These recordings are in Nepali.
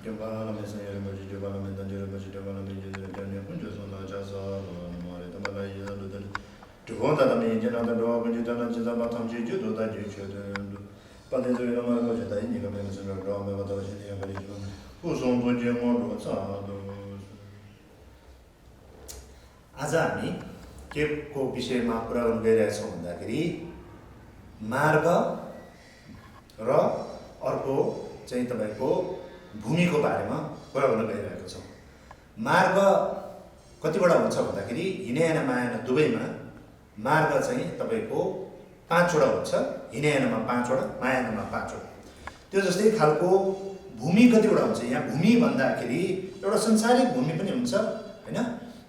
आज हामी के को विषयमा कुरा गर्न गइरहेका छौँ भन्दाखेरि मार्ग र अर्को चाहिँ तपाईको भूमिको बारेमा कुरा गर्न गइरहेका छौँ। मार्ग कतिवटा हुन्छ भन्दाखेरि हिनयाना मायाना दुवैमा मार्ग चाहिँ तपाईको 5 वटा हुन्छ। हिनयानामा 5 वटा, मायानामा 5 वटा। त्यो जस्तै खालको भूमि कतिवटा हुन्छ। यहाँ भूमि भन्दाखेरि एउटा संसारिक भूमि पनि हुन्छ हैन,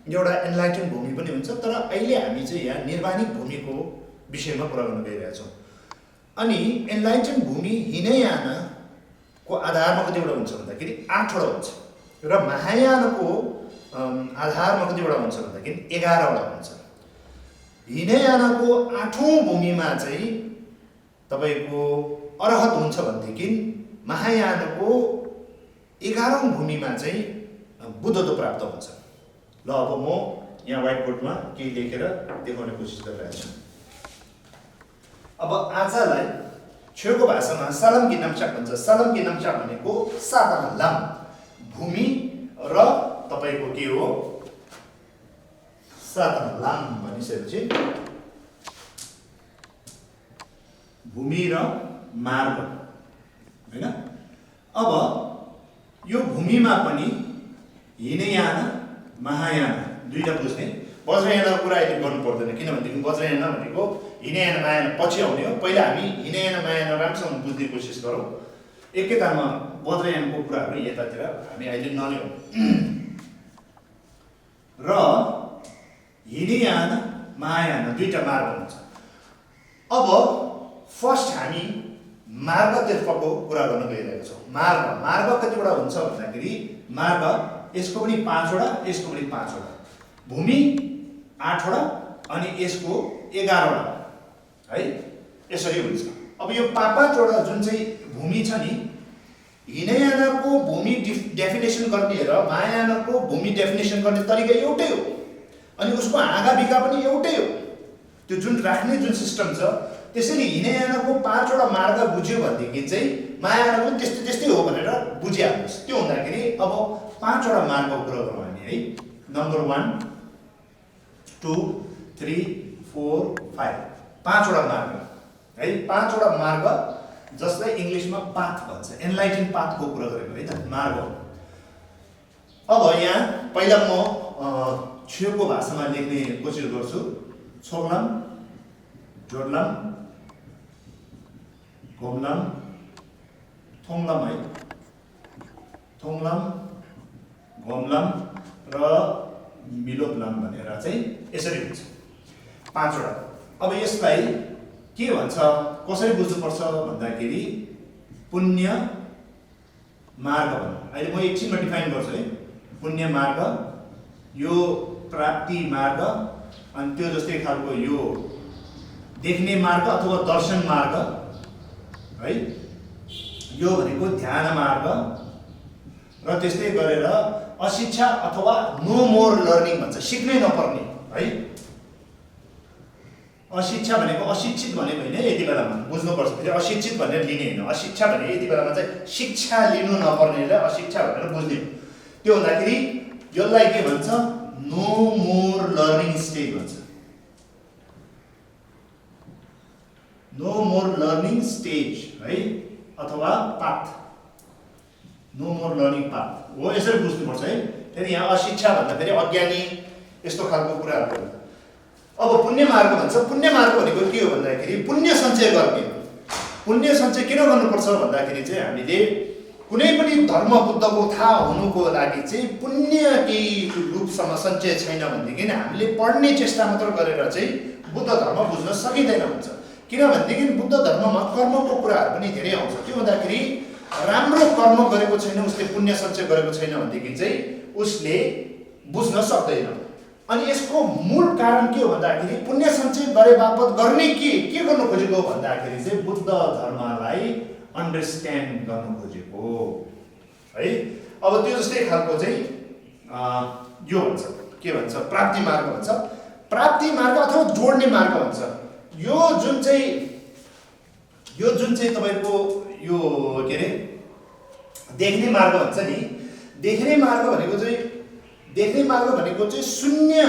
एउटा एनलाइटेन भूमि पनि हुन्छ। तर अहिले हामी चाहिँ यहाँ निर्वाणिक भूमिको विषयमा कुरा गर्न गइरहेका छौँ। अनि एनलाइटेन भूमि हिनयानाको आधारमा कतिवटा हुन्छ भन्दाखेरि 8 वटा हुन्छ र महायानको आधारमा कतिवटा हुन्छ भन्दाखेरि 11 वटा हुन्छ। हिनयानाको 8औं भूमिमा चाहिँ तपाईको अरहत हुन्छ भनेदेखि महायानको 11औं भूमिमा चाहिँ बुद्धत्व प्राप्त हुन्छ। ल अब म यहाँ व्हाइट बोर्डमा केही लेखेर देखाउने कोसिस गरिरहेको छु। अब आजलाई छेउको भाषामा सालम कि नाम्चाक भन्छ। सालम कि नाम्चाक भनेको सातामा लाम भूमि र तपाईको के हो सातामा लाम भनिसकेपछि भूमि र मार्ग हैन। अब यो भूमिमा पनि हिनयाना महायाना दुईटा बुझ्ने। वज्रयानाको कुरा अहिले गर्नु पर्दैन किनभनेदेखि वज्रयाना भनेको हिनयाना मायाना पछि आउने हो। पहिला हामी हिनयाना मायाना राम्रोसँग बुझ्ने कोसिस गरौँ। एकैतालमा वज्रयानको कुराहरू यतातिर हामी अहिले नल्याउँ। र हिनयाना महायाना दुईटा मार्ग हुन्छ। अब फर्स्ट हामी मार्गतर्फको कुरा गर्न गइरहेका छौँ। मार्ग कतिवटा हुन्छ भन्दाखेरि मार्ग यसको पनि 5 वटा, यसको पनि 5 वटा। भूमि 8 वटा अनि यसको 11 वटा है, यसरी हुन्छ। अब यो 5 वटा जुन चाहिँ भूमि छ नि, हिनयानाको भूमि डेफिनेसन गर्ने र महायानाको भूमि डेफिनेसन गर्ने तरिका एउटै हो अनि उसको आगा बिगा पनि एउटै हो। त्यो जुन राख्ने जुन सिस्टम छ त्यसरी हिनयानाको 5 वटा मार्ग बुझ्यो भनेदेखि चाहिँ महायानाको पनि त्यस्तै हो भनेर बुझिहाल्नुहोस्। त्यो हुँदाखेरि अब 5 वटा मार्गको कुरा गरौँ हामी है। नम्बर 1 2 3 4 5 5 वटा मार्ग है। 5 वटा मार्ग जसलाई इङ्ग्लिसमा पाथ भन्छ, एनलाइटेन पाथको कुरा गरेको है त मार्ग। अब यहाँ पहिला म छेउको भाषामा लेख्ने कोसिस गर्छु। छोगलाम, जोडलाम, घोमलाम, थोङलाम है, थोङलाम, घोमलाम र मिलोपलाम भनेर चाहिँ यसरी हुन्छ 5 वटा। अब यसलाई के भन्छ, कसरी बुझ्नुपर्छ भन्दाखेरि पुण्य मार्ग भन्छ। अहिले म एकछिनमा डिफाइन गर्छु है। पुण्य मार्ग, यो प्राप्ति मार्ग, अनि त्यो जस्तै खालको यो देख्ने मार्ग अथवा दर्शन मार्ग है। यो भनेको ध्यान मार्ग र त्यस्तै गरेर अशिक्षा अथवा नो मोर लर्निङ भन्छ, सिक्नै नपर्ने है। अशिक्षा भनेको अशिक्षित भनेको होइन, यति बेलामा बुझ्नुपर्छ। फेरि अशिक्षित भनेर लिने होइन, अशिक्षा भनेको यति बेलामा चाहिँ शिक्षा लिनु नपर्नेलाई अशिक्षा भनेर बुझ्ने। त्यो हुँदाखेरि यसलाई के भन्छ, नो मोर लर्निङ स्टेज भन्छ। नो मोर लर्निङ स्टेज है अथवा path, no more learning path हो, यसरी बुझ्नुपर्छ है। फेरि यहाँ अशिक्षा भन्दाखेरि अज्ञानी यस्तो खालको कुराहरू। अब पुण्य मार्ग भन्छ। पुण्य मार्ग भनेको के हो भन्दाखेरि पुण्य सञ्चय गर्ने। पुण्य सञ्चय किन गर्नुपर्छ भन्दाखेरि चाहिँ हामीले कुनै पनि धर्म बुद्धको थाहा हुनुको लागि चाहिँ पुण्य केही रूपसम्म सञ्चय छैन भनेदेखि हामीले पढ्ने चेष्टा मात्र गरेर चाहिँ बुद्ध धर्म बुझ्न सकिँदैन हुन्छ। किनभनेदेखि बुद्ध धर्ममा कर्मको कुराहरू पनि धेरै आउँछ। त्यो हुँदाखेरि राम्रो कर्म गरेको छैन, उसले पुण्य सञ्चय गरेको छैन भनेदेखि चाहिँ उसले बुझ्न सक्दैन। अनि यसको मूल कारण के हो भन्दाखेरि पुण्य सञ्चय गरे बापत गर्ने के गर्नु खोजेको भन्दाखेरि चाहिँ बुद्ध धर्मलाई अन्डरस्ट्यान्ड गर्नु खोजेको। है। अब त्यो जस्तै खालको चाहिँ यो भन्छ, के भन्छ, प्राप्ति मार्ग भन्छ। प्राप्ति मार्ग अथवा जोड्ने मार्ग भन्छ। यो जुन चाहिँ तपाईको यो के अरे देख्ने मार्ग भन्छ नि, देख्ने मार्ग भनेको चाहिँ शून्य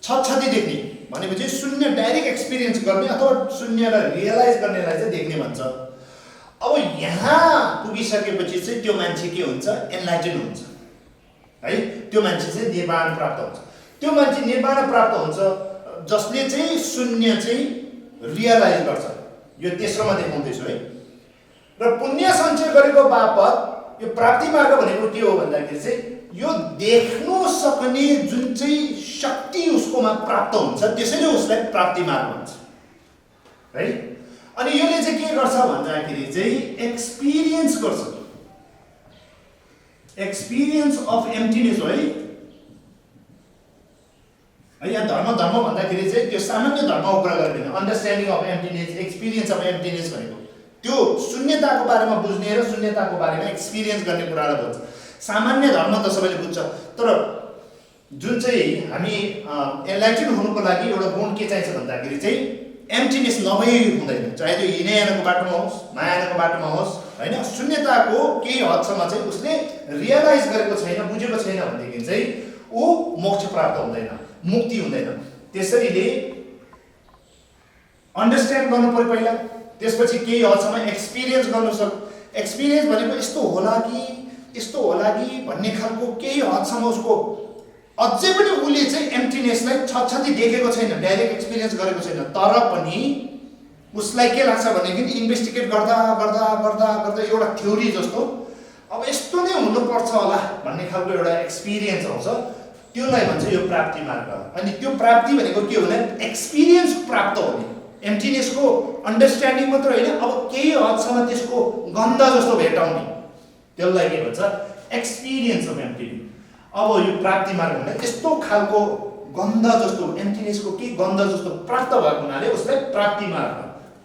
छतछती देख्ने भनेपछि शून्य डाइरेक्ट एक्सपिरियन्स गर्ने अथवा शून्यलाई रियलाइज गर्नेलाई चाहिँ देख्ने भन्छ। अब यहाँ पुगिसकेपछि चाहिँ त्यो मान्छे के हुन्छ, एनलाइटेन हुन्छ है। त्यो मान्छे चाहिँ निर्वाण प्राप्त हुन्छ। त्यो मान्छे निर्वाण प्राप्त हुन्छ जसले चाहिँ शून्य चाहिँ रियलाइज गर्छ। यो तेस्रोमा देखाउँदैछु है। र पुण्य सञ्चय गरेको बापत यो प्राप्ति मार्ग भनेको के हो भन्दाखेरि चाहिँ यो देख्नु सक्ने जुन चाहिँ शक्ति उसकोमा प्राप्त हुन्छ त्यसैले उसलाई प्राप्ति मार्ग भन्छ है। अनि यसले चाहिँ के गर्छ भन्दाखेरि चाहिँ एक्सपिरियन्स गर्छ, एक्सपिरियन्स अफ एम्प्टीनेस हो है। यहाँ धर्म भन्दाखेरि चाहिँ त्यो सामान्य धर्मको कुरा गर्दैन, understanding of emptiness, experience of emptiness भनेको त्यो शून्यताको बारेमा बुझ्ने र शून्यताको बारेमा एक्सपिरियन्स गर्ने कुरालाई भन्छ। सामान्य धर्म त सबैले बुझ्छ, तर जुन चाहिँ हामी एनलाइटेन हुनुको लागि एउटा गुण के चाहिन्छ भन्दाखेरि चाहिँ एम्प्टीनेस नभई हुँदैन। चाहे त्यो हिँडायानको बाटोमा होस्, मायाको बाटोमा होस् हैन, शून्यताको केही हदसम्म चाहिँ उसले रियलाइज गरेको छैन, बुझेको छैन भनेदेखि चाहिँ ऊ मोक्ष प्राप्त हुँदैन, मुक्ति हुँदैन। त्यसैले अन्डरस्ट्यान्ड गर्नु पर्यो पहिला, त्यसपछि केही हदसम्म एक्सपिरियन्स गर्नु सक्छ। एक्सपिरियन्स भनेको यस्तो होला कि भन्ने खालको केही हदसम्म उसको अझै पनि उसले चाहिँ एम्प्टीनेसलाई छतछती देखेको छैन, डाइरेक्ट एक्सपिरियन्स गरेको छैन, तर पनि उसलाई के लाग्छ भनेदेखि इन्भेस्टिगेट गर्दा एउटा थ्योरी जस्तो अब यस्तो नै हुनुपर्छ होला भन्ने खालको एउटा एक्सपिरियन्स आउँछ, त्यसलाई भन्छ यो प्राप्ति मार्ग। अनि त्यो प्राप्ति भनेको के हो भने एक्सपिरियन्स प्राप्त हुने, एम्प्टीनेसको अन्डरस्ट्यान्डिङ मात्र होइन, अब केही हदसम्म त्यसको गन्ध जस्तो भेटाउने, त्यसलाई के भन्छ, एक्सपिरियन्स अफ एम्प्टीनेस। अब यो प्राप्ति मार्ग भने यस्तो खालको गन्ध जस्तो, एम्प्टीनेसको के गन्ध जस्तो प्राप्त भएको हुनाले उसलाई प्राप्ति मार्ग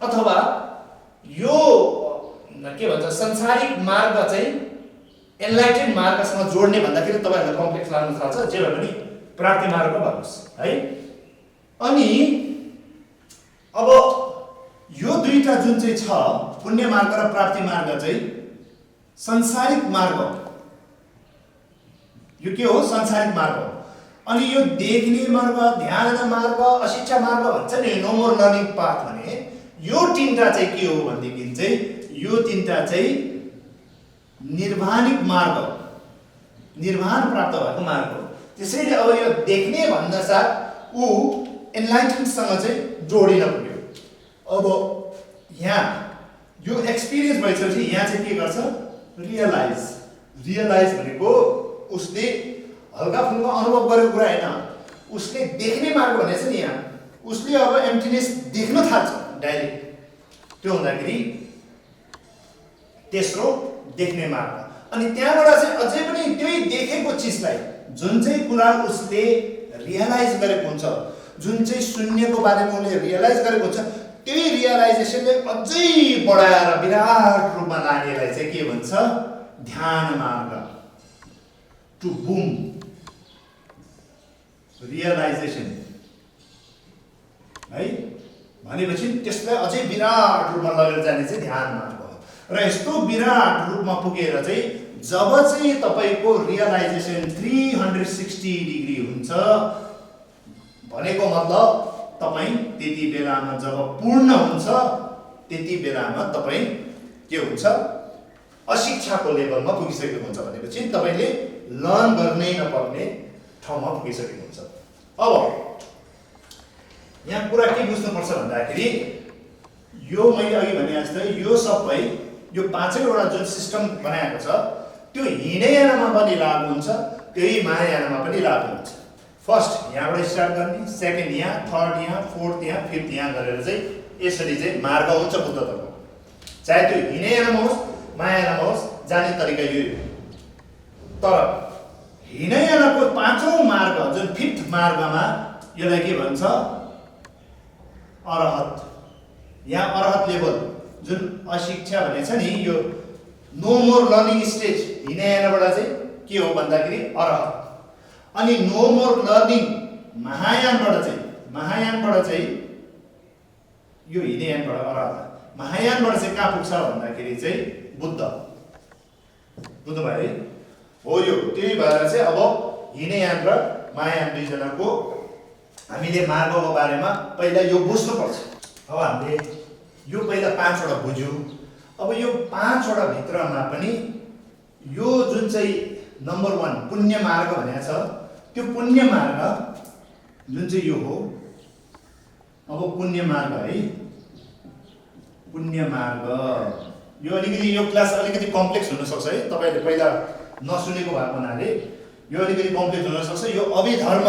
अथवा यो के भन्छ संसारिक मार्ग चाहिँ एनलाइटेन मार्गसँग जोड्ने भन्दाखेरि तपाईहरुलाई कम्प्लेक्स लाग्न थाल्छ, जे भए पनि प्राप्ति मार्ग भन्नुस् है। अनि अब यो दुईटा जुन चाहिँ छ, पुण्य मार्ग र प्राप्ति मार्ग चाहिँ संसारिक मार्ग, यो के हो, संसारिक मार्ग हो। अनि यो देख्ने मार्ग, ध्यान मार्ग, अशिक्षा मार्ग भन्छ नि, नो मोर लर्निङ पाथ भने यो तीनटा चाहिँ के हो भनेदेखि चाहिँ यो तीनटा चाहिँ निर्वाणिक मार्ग, निर्वाण प्राप्त भएको मार्ग हो। त्यसैले अब यो देख्ने भन्दा साथ ऊ एनलाइटनसँग चाहिँ जोडिन पुग्यो। अब यहाँ यो एक्सपिरियन्स भइसकेपछि यहाँ चाहिँ के गर्छ, रियलाइज भनेको उसले हल्का फुल्का अनुभव गरेको कुरा होइन, उसले देख्ने मार्ग भनेको छ नि, यहाँ उसले अब एम्प्टीनेस देख्न थाल्छ डाइरेक्ट। त्यो हुँदाखेरि तेस्रो देख्ने मार्ग। अनि त्यहाँबाट चाहिँ अझै पनि त्यही देखेको चिजलाई, जुन चाहिँ कुरा उसले रियलाइज गरेको हुन्छ, जुन चाहिँ शून्यको बारेमा उसले रियलाइज गरेको हुन्छ, त्यही रियलाइजेसनले अझै बढाएर विराट रूपमा लानेलाई चाहिँ के भन्छ, ध्यान मार्ग। टु बूम रियलाइजेसन है भनेपछि त्यसलाई अझै विराट रूपमा लगेर जाने चाहिँ ध्यान मार्ग हो। र यस्तो विराट रूपमा पुगेर चाहिँ जब चाहिँ तपाईको रियलाइजेसन 360 डिग्री हुन्छ भनेको मतलब तपाई त्यति बेलामा जब पूर्ण हुन्छ त्यति बेलामा तपाई के हुन्छ, अशिक्षाको लेभलमा पुगिसकेको हुन्छ भनेपछि तपाईले लर्न गर्नै नपर्ने ठाउँमा पुगिसकेको हुन्छ। अब यहाँ कुरा के बुझ्नुपर्छ भन्दाखेरि यो मैले अघि भने जस्तै यो सबै यो पाँचैवटा जुन सिस्टम बनाएको छ त्यो हिँडेयानामा पनि लागु हुन्छ, त्यही मायानामा पनि लागु हुन्छ। फर्स्ट यहाँबाट स्टार्ट गर्ने, सेकेन्ड यहाँ, थर्ड यहाँ, फोर्थ यहाँ, फिफ्थ यहाँ गरेर चाहिँ यसरी चाहिँ मार्ग हुन्छ बुद्धको। चाहे त्यो हिँडेयानामा होस्, मायानामा होस्, जाने तरिका यो। तर हिँडेयानाको पाँचौं मार्ग जुन फिफ्थ मार्गमा यसलाई के भन्छ, अरहत। यहाँ अरहत लेभल जुन अशिक्षा भनेछ नि, यो नो मोर लर्निङ स्टेज हिनयानबाट चाहिँ के हो भन्दाखेरि अरहत। अनि नो मोर लर्निङ महायानबाट चाहिँ यो हिनयानबाट अरहत, महायानबाट चाहिँ कहाँ पुग्छ भन्दाखेरि चाहिँ बुद्ध। बुझ्नु भयो है? हो यो त्यही भएर चाहिँ अब हिनयान र महायान दुईजनाको हामीले मार्गको बारेमा पहिला यो बुझ्नुपर्छ। अब हामीले यो पहिला 5 वटा बुझ्यौँ। अब यो 5 वटा भित्रमा पनि यो जुन चाहिँ नम्बर 1 पुण्य मार्ग भनेको छ, त्यो पुण्य मार्ग जुन चाहिँ यो हो। अब पुण्य मार्ग है, पुण्य मार्ग यो अलिकति यो क्लास अलिकति कम्प्लेक्स हुन सक्छ है, तपाईले पहिला नसुनेको भएको हुनाले यो अलिकति कम्प्लेक्स हुन सक्छ। यो अभिधर्म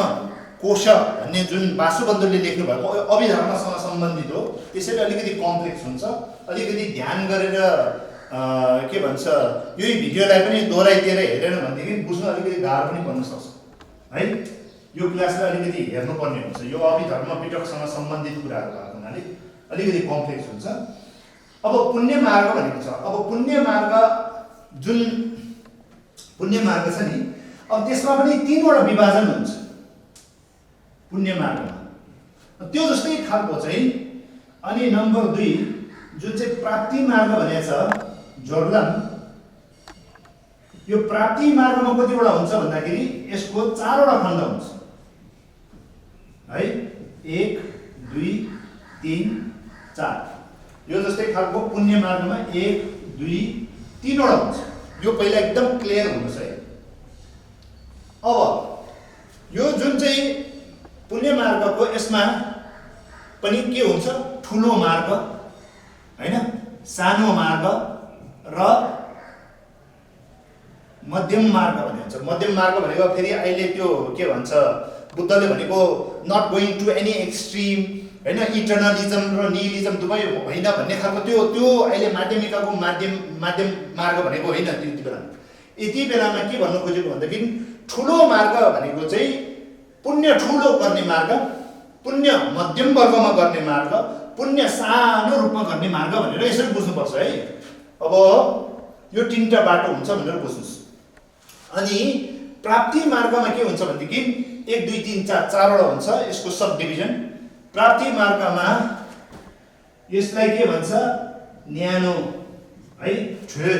कोश भन्ने जुन वासुबन्धुले लेख्नु भएको अभिधर्मसँग सम्बन्धित हो, त्यसैले अलिकति कम्प्लेक्स हुन्छ। अलिकति ध्यान गरेर के भन्छ यही भिडियोलाई पनि दोहोऱ्याइदिएर हेरेन भनेदेखि बुझ्न अलिकति गाह्रो पनि पर्न सक्छ है। यो क्लासलाई अलिकति हेर्नुपर्ने हुन्छ, यो अभिधर्म पिटकसँग सम्बन्धित कुराहरू भएको हुनाले अलिकति कम्प्लेक्स हुन्छ। अब पुण्य मार्ग भनेको छ। अब पुण्य मार्ग जुन पुण्य मार्ग छ नि, अब त्यसमा पनि 3 वटा विभाजन हुन्छ पुण्य मार्गमा, त्यो जस्तै खालको चाहिँ। अनि नम्बर 2 जुन चाहिँ प्राप्ति मार्ग भनेको छ जोर्लम, यो प्राप्ति मार्गमा कतिवटा हुन्छ भन्दाखेरि यसको 4 वटा खण्ड हुन्छ है, 1 2 3 4। यो जस्तै खालको पुण्य मार्गमा 1 2 3 वटा हुन्छ। यो पहिला एकदम क्लियर हुनुहोस् है। अब यो जुन चाहिँ पुण्य मार्गको यसमा पनि के हुन्छ, ठुलो मार्ग हैन, सानो मार्ग र मध्यम मार्ग भनिन्छ। मध्यम मार्ग भनेको फेरि अहिले त्यो के भन्छ बुद्धले भनेको not going to any extreme हैन, इटर्नलिजम र निहिलिजम दुवै होइन भन्ने खालको त्यो अहिले माध्यमिकको माध्यम मार्ग भनेको होइन त्यति बेला। यति बेलामा के भन्नु खोजेको भन्दाखेरि ठुलो मार्ग भनेको चाहिँ पुण्य ठुलो गर्ने मार्ग, पुण्य मध्यम वर्गमा गर्ने मार्ग, पुण्य सानो रूपमा गर्ने मार्ग भनेर यसरी बुझ्नुपर्छ है। अब यो 3टा बाटो हुन्छ भनेर बुझ्नुस्। अनि प्राप्ति मार्गमा के हुन्छ भनेदेखि 1 2 3 4 4 वटा हुन्छ यसको सब डिभिजन। प्राप्ति मार्गमा यसलाई के भन्छ, न्यानो है, छ्वे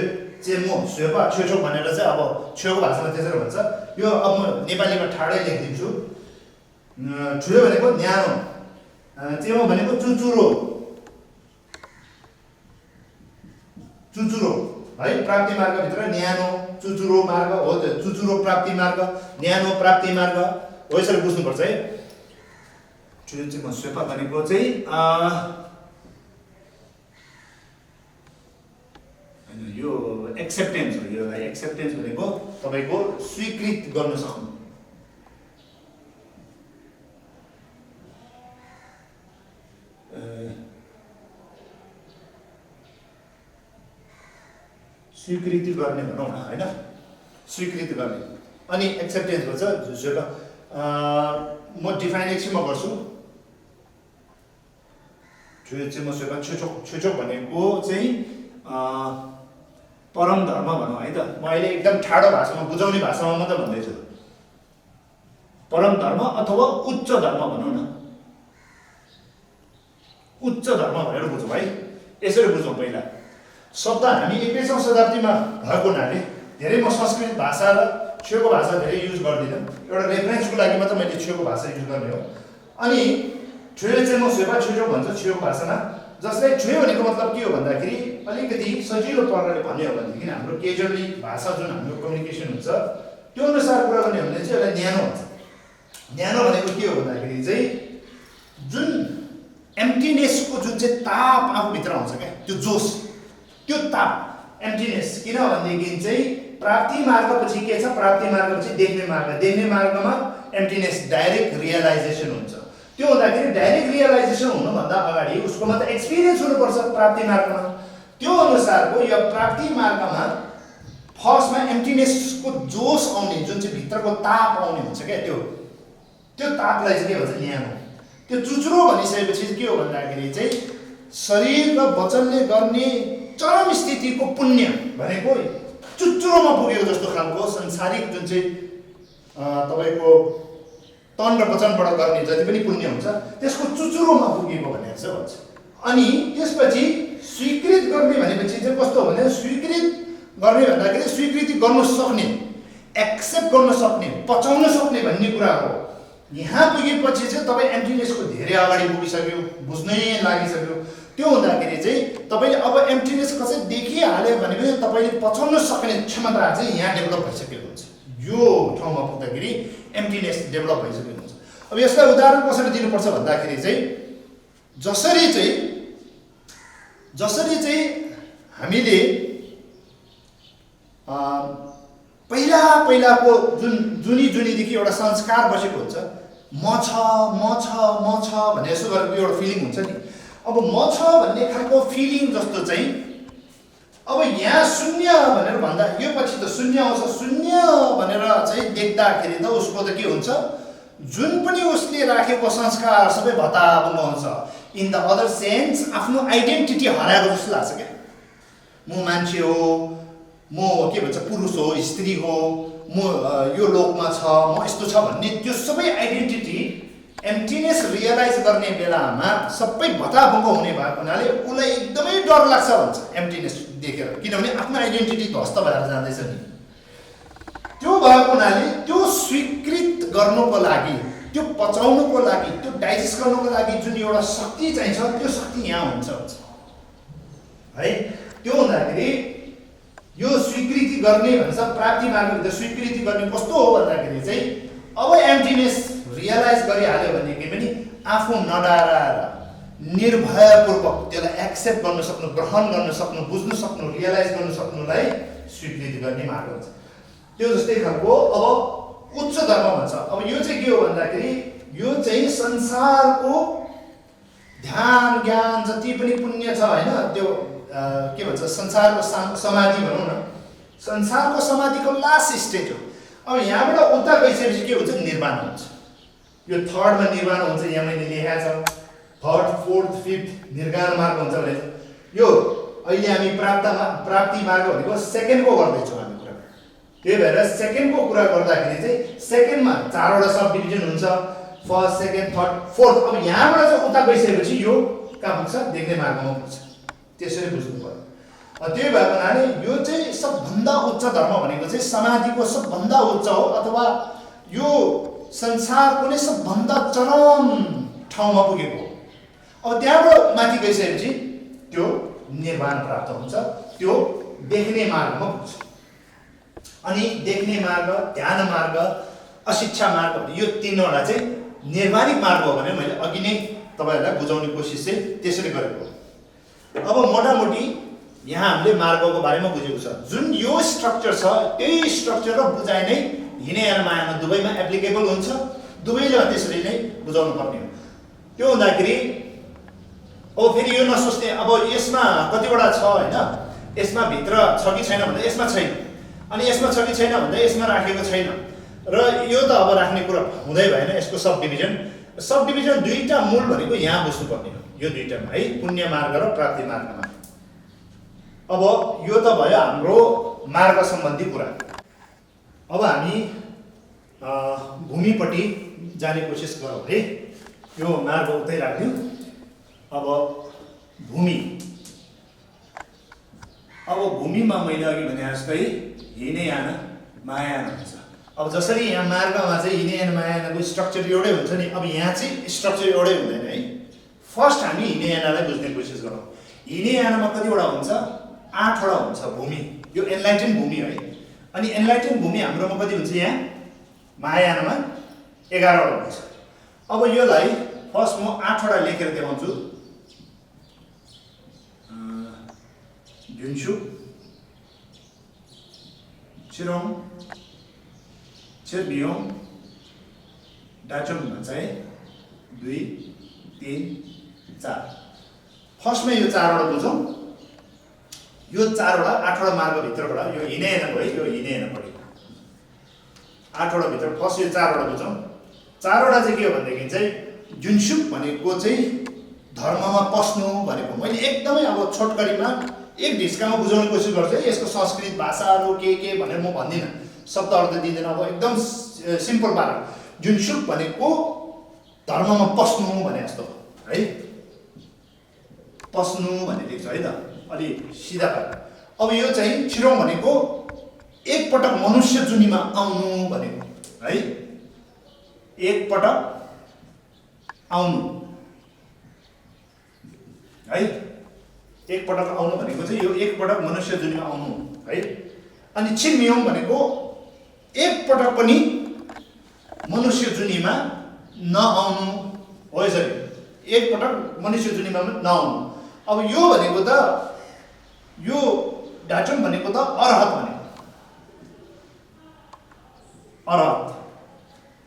चेमो स्वेपा छेछो भनेर चाहिँ अब छेउको भाषामा त्यसरी भन्छ। यो अब म नेपालीमा ठाडै लेखिदिन्छु। छ्वे भनेको न्यानो, चेमो भनेको चुचुरो, चुचुरो है। प्राप्ति मार्गभित्र न्यानो चुचुरो मार्ग हो, चुचुरो प्राप्ति मार्ग, न्यानो प्राप्ति मार्ग हो, यसरी बुझ्नुपर्छ है। छ्वे चेमो स्वेपा भनेको चाहिँ यो एक्सेप्टेन्स हो। यो एक्सेप्टेन्स भनेको तपाईको स्वीकृत गर्न सक्नु। स्वीकृति गर्ने भनौँ न हैन, स्वीकृति गर्ने। अनि एक्सेप्टेन्स भन्छ जसको म डिफाइन एकछिनमा गर्छु। छुचो भनेको चाहिँ परम धर्म भनौँ है त। म अहिले एकदम ठाडो भाषामा बुझाउने भाषामा मात्र भन्दैछु। परम धर्म अथवा उच्च धर्म भनौँ न, उच्च धर्म भनेर बुझौँ है। यसरी बुझौँ। पहिला शब्द हामी 21औं शताब्दीमा भएको हुनाले धेरै म संस्कृत भाषा र छेउको भाषा धेरै युज गर्दिनँ। एउटा रेफरेन्सको लागि मात्र मैले छेउको भाषा युज गर्ने हो। अनि छुए चाहिँ म स्वेपा छुचो भन्छ छेउको भाषामा, जसले छुए भनेको मतलब के हो भन्दाखेरि अलिकति सजिलो प्रकारले भन्ने हो भनेदेखि हाम्रो केजुअली भाषा जुन हाम्रो कम्युनिकेसन हुन्छ त्यो अनुसार कुरा गर्ने हो भने चाहिँ यसलाई न्यानो भन्छ। न्यानो भनेको के हो भन्दाखेरि चाहिँ जुन एम्प्टीनेसको जुन चाहिँ ताप आफूभित्र आउँछ क्या, त्यो जोस, त्यो ताप एम्प्टीनेस। किन भनेदेखि चाहिँ प्राप्ति मार्गपछि के छ, प्राप्ति मार्गपछि देख्ने मार्ग, देख्ने मार्गमा एम्प्टीनेस डाइरेक्ट रियलाइजेसन हुन्छ। त्यो हुँदाखेरि डाइरेक्ट रियलाइजेसन हुनुभन्दा अगाडि उसकोमा त एक्सपिरियन्स हुनुपर्छ प्राप्ति मार्गमा। त्यो अनुसारको यो प्राप्ति मार्गमा फर्स्टमा एम्प्टीनेसको जोस आउने, जुन चाहिँ भित्रको ताप आउने हुन्छ क्या, त्यो तापलाई चाहिँ के भन्छ, न्यानो। त्यो चुचुरो भनिसकेपछि के हो भन्दाखेरि चाहिँ शरीर र वचनले गर्ने चरम स्थितिको पुण्य भनेको चुच्चुरोमा पुगेको जस्तो खालको संसारिक जुन चाहिँ तपाईँको तन र वचनबाट गर्ने जति पनि पुण्य हुन्छ त्यसको चुचुरोमा पुगेको भनेर चाहिँ भन्छ। अनि त्यसपछि स्वीकृत गर्ने भनेपछि चाहिँ कस्तो हो भने स्वीकृत गर्ने भन्दाखेरि स्वीकृति गर्न सक्ने, एक्सेप्ट गर्न सक्ने, पचाउन सक्ने भन्ने कुरा हो। यहाँ पुगेपछि चाहिँ तपाईँ एम्प्टिनेसको धेरै अगाडि पुगिसक्यो, बुझ्नै लागिसक्यो। त्यो हुँदाखेरि चाहिँ तपाईँले अब एम्प्टिनेस कसै देखिहाल्यो भने पनि तपाईँले पचाउन सक्ने क्षमता चाहिँ यहाँ डेभलप भइसकेको हुन्छ। यो ठाउँमा पुग्दाखेरि एम्प्टिनेस डेभलप भइसकेको हुन्छ। अब यसलाई उदाहरण कसरी दिनुपर्छ भन्दाखेरि चाहिँ जसरी चाहिँ हामीले पहिलाको जुनीदेखि एउटा संस्कार बसेको हुन्छ, म छ भन्ने यसो गरेको एउटा फिलिङ हुन्छ नि। अब म छ भन्ने खालको फिलिङ जस्तो चाहिँ अब यहाँ शून्य भनेर भन्दा यो पछि त शून्य आउँछ। शून्य भनेर चाहिँ देख्दाखेरि त उसको त के हुन्छ, जुन पनि उसले राखेको संस्कार सबै भताभुङ्ग हुन्छ। इन द अदर सेन्स आफ्नो आइडेन्टिटी हराएको जस्तो लाग्छ क्या। म मान्छे हो, म के भन्छ पुरुष हो, स्त्री हो, म यो लोकमा छ, म यस्तो छ भन्ने त्यो सबै आइडेन्टिटी एम्प्टिनेस रियलाइज गर्ने बेलामा सबै भताभुङ्ग हुने भएको हुनाले उसलाई एकदमै डर लाग्छ भन्छ एम्प्टिनेस देखेर, किनभने आफ्नो आइडेन्टिटी ध्वस्त भएर जाँदैछ नि। त्यो भएको हुनाले त्यो स्वीकृत गर्नुको लागि, त्यो पचाउनुको लागि, त्यो डाइजेस्ट गर्नुको लागि जुन एउटा शक्ति चाहिन्छ त्यो शक्ति यहाँ हुन्छ है। त्यो हुँदाखेरि यो स्वीकृति गर्ने भन्छ प्राप्ति मार्गभित्र स्वीकृति गर्ने कस्तो हो भन्दाखेरि चाहिँ अब एम्प्टिनेस रियलाइज गरिहाल्यो भने के पनि आफू नडराएर निर्भयपूर्वक त्यसलाई एक्सेप्ट गर्न सक्नु, ग्रहण गर्न सक्नु, बुझ्न सक्नु, रियलाइज गर्न सक्नुलाई स्वीकृति गर्ने मार्ग हुन्छ। त्यो जस्तै खालको अब उच्च धर्म भन्छ। अब यो चाहिँ के हो भन्दाखेरि यो चाहिँ संसारको ध्यान ज्ञान जति पनि पुण्य छ होइन, त्यो के भन्छ संसारको समाधि भनौँ न, संसारको समाधिको लास्ट स्टेज हो। अब यहाँबाट उता गइसकेपछि के हुन्छ, निर्वाण हुन्छ। यो थर्डमा निर्वाण हुन्छ, यहाँ मैले लेखाएको छ। थर्ड, फोर्थ, फिफ्थ निर्वाण मार्ग हुन्छ भने यो अहिले हामी प्राप्ति मार्ग भनेको सेकेन्डको गर्दैछौँ हामी कुरा। त्यही भएर सेकेन्डको कुरा गर्दाखेरि चाहिँ सेकेन्डमा 4वटा सब डिभिजन हुन्छ, फर्स्ट, सेकेन्ड, थर्ड, फोर्थ। अब यहाँबाट चाहिँ उता गइसकेपछि यो कहाँ पुग्छ, देख्ने मार्गमा पुग्छ। त्यसरी बुझ्नु पर्यो। त्यही भएको हुनाले यो चाहिँ सबभन्दा उच्च धर्म भनेको चाहिँ समाधिको सबभन्दा उच्च हो, अथवा यो संसारको नै सबभन्दा चरम ठाउँमा पुगेको हो। अब त्यहाँबाट माथि गइसकेपछि त्यो निर्वाण प्राप्त हुन्छ, त्यो देख्ने मार्गमा पुग्छ। अनि देख्ने मार्ग, ध्यान मार्ग, अशिक्षा मार्ग यो तीनवटा चाहिँ निर्वाणिक मार्ग हो भने मैले अघि नै तपाईँहरूलाई बुझाउने कोसिस चाहिँ त्यसरी गरेको हो। अब मोटामोटी यहाँ हामीले मार्गको बारेमा बुझेको छ। जुन यो स्ट्रक्चर छ त्यही स्ट्रक्चर र बुझाइ नै हिँडेर मायामा दुवैमा एप्लिकेबल हुन्छ, दुवैले त्यसरी नै बुझाउनु पर्ने हो। त्यो हुँदाखेरि अब फेरि यो नसोच्ने अब यसमा कतिवटा छ होइन, यसमा भित्र छ कि छैन भन्दा यसमा छैन, अनि यसमा छ कि छैन भन्दा यसमा राखेको छैन, र यो त अब राख्ने कुरा हुँदै भएन। यसको सब डिभिजन दुईटा मूल भनेको यहाँ बुझ्नुपर्ने हो, यो दुईटामा है, पुण्य मार्ग र प्राप्ति मार्गमा। अब यो त भयो हाम्रो मार्ग सम्बन्धी कुरा। अब हामी भूमिपट्टि जाने कोसिस गरौँ है। यो मार्ग उतै राख्यौँ। अब भूमिमा मैले अघि भने जस्तै हिँडे यान मायान हुन्छ। अब जसरी यहाँ मार्गमा चाहिँ हिँडे यान मायानको स्ट्रक्चर एउटै हुन्छ नि, अब यहाँ चाहिँ स्ट्रक्चर एउटै हुँदैन है। फर्स्ट हामी हिँडे यानलाई बुझ्ने कोसिस गरौँ। हिँडे यानमा कतिवटा हुन्छ, 8वटा हुन्छ भूमि। यो एनलाइटेन भूमि है। अनि एनलाइटेन भूमि हाम्रोमा कति हुन्छ, यहाँ महायानमा 11वटा हुन्छ। अब योलाई फर्स्ट म 8वटा लेखेर देखाउँछु। जुन्सु, छिरोङ, छिरबियोङ, डाचोङ भन्छ है, 2, 3, 4। फर्स्टमा यो 4वटा बुझौँ। यो 4वटा 8वटा मार्गभित्रबाट यो हिँडेन है, यो हिँडेन पऱ्यो 8वटा भित्र फर्स्ट यो 4वटा बुझौँ। 4वटा चाहिँ के हो भनेदेखि चाहिँ जुनसुक भनेको चाहिँ धर्ममा पस्नु भनेको। मैले एकदमै अब छोटकरीमा एक ढिस्कामा बुझाउने कोसिस गर्छु है। यसको संस्कृत भाषाहरू के भनेर म भन्दिनँ, शब्द अर्थ दिँदैन। अब एकदम सिम्पल पारा, जुनसुक भनेको धर्ममा पस्नु भने जस्तो है, पस्नु भन्ने लेख्छ है त, अलि सिधा पारा। अब यो चाहिँ छिरौँ भनेको एकपटक मनुष्य जुनीमा आउनु भनेको है, एकपटक आउनु है, एकपटक आउनु भनेको चाहिँ यो एकपटक मनुष्य जुनीमा आउनु है। अनि छिम्योङ भनेको एकपटक पनि मनुष्य जुनीमा नआउनु हो यसरी, एकपटक मनुष्य जुनीमा नआउनु। अब यो भनेको त, यो डाचुङ भनेको त अरहत भनेको, अरहत,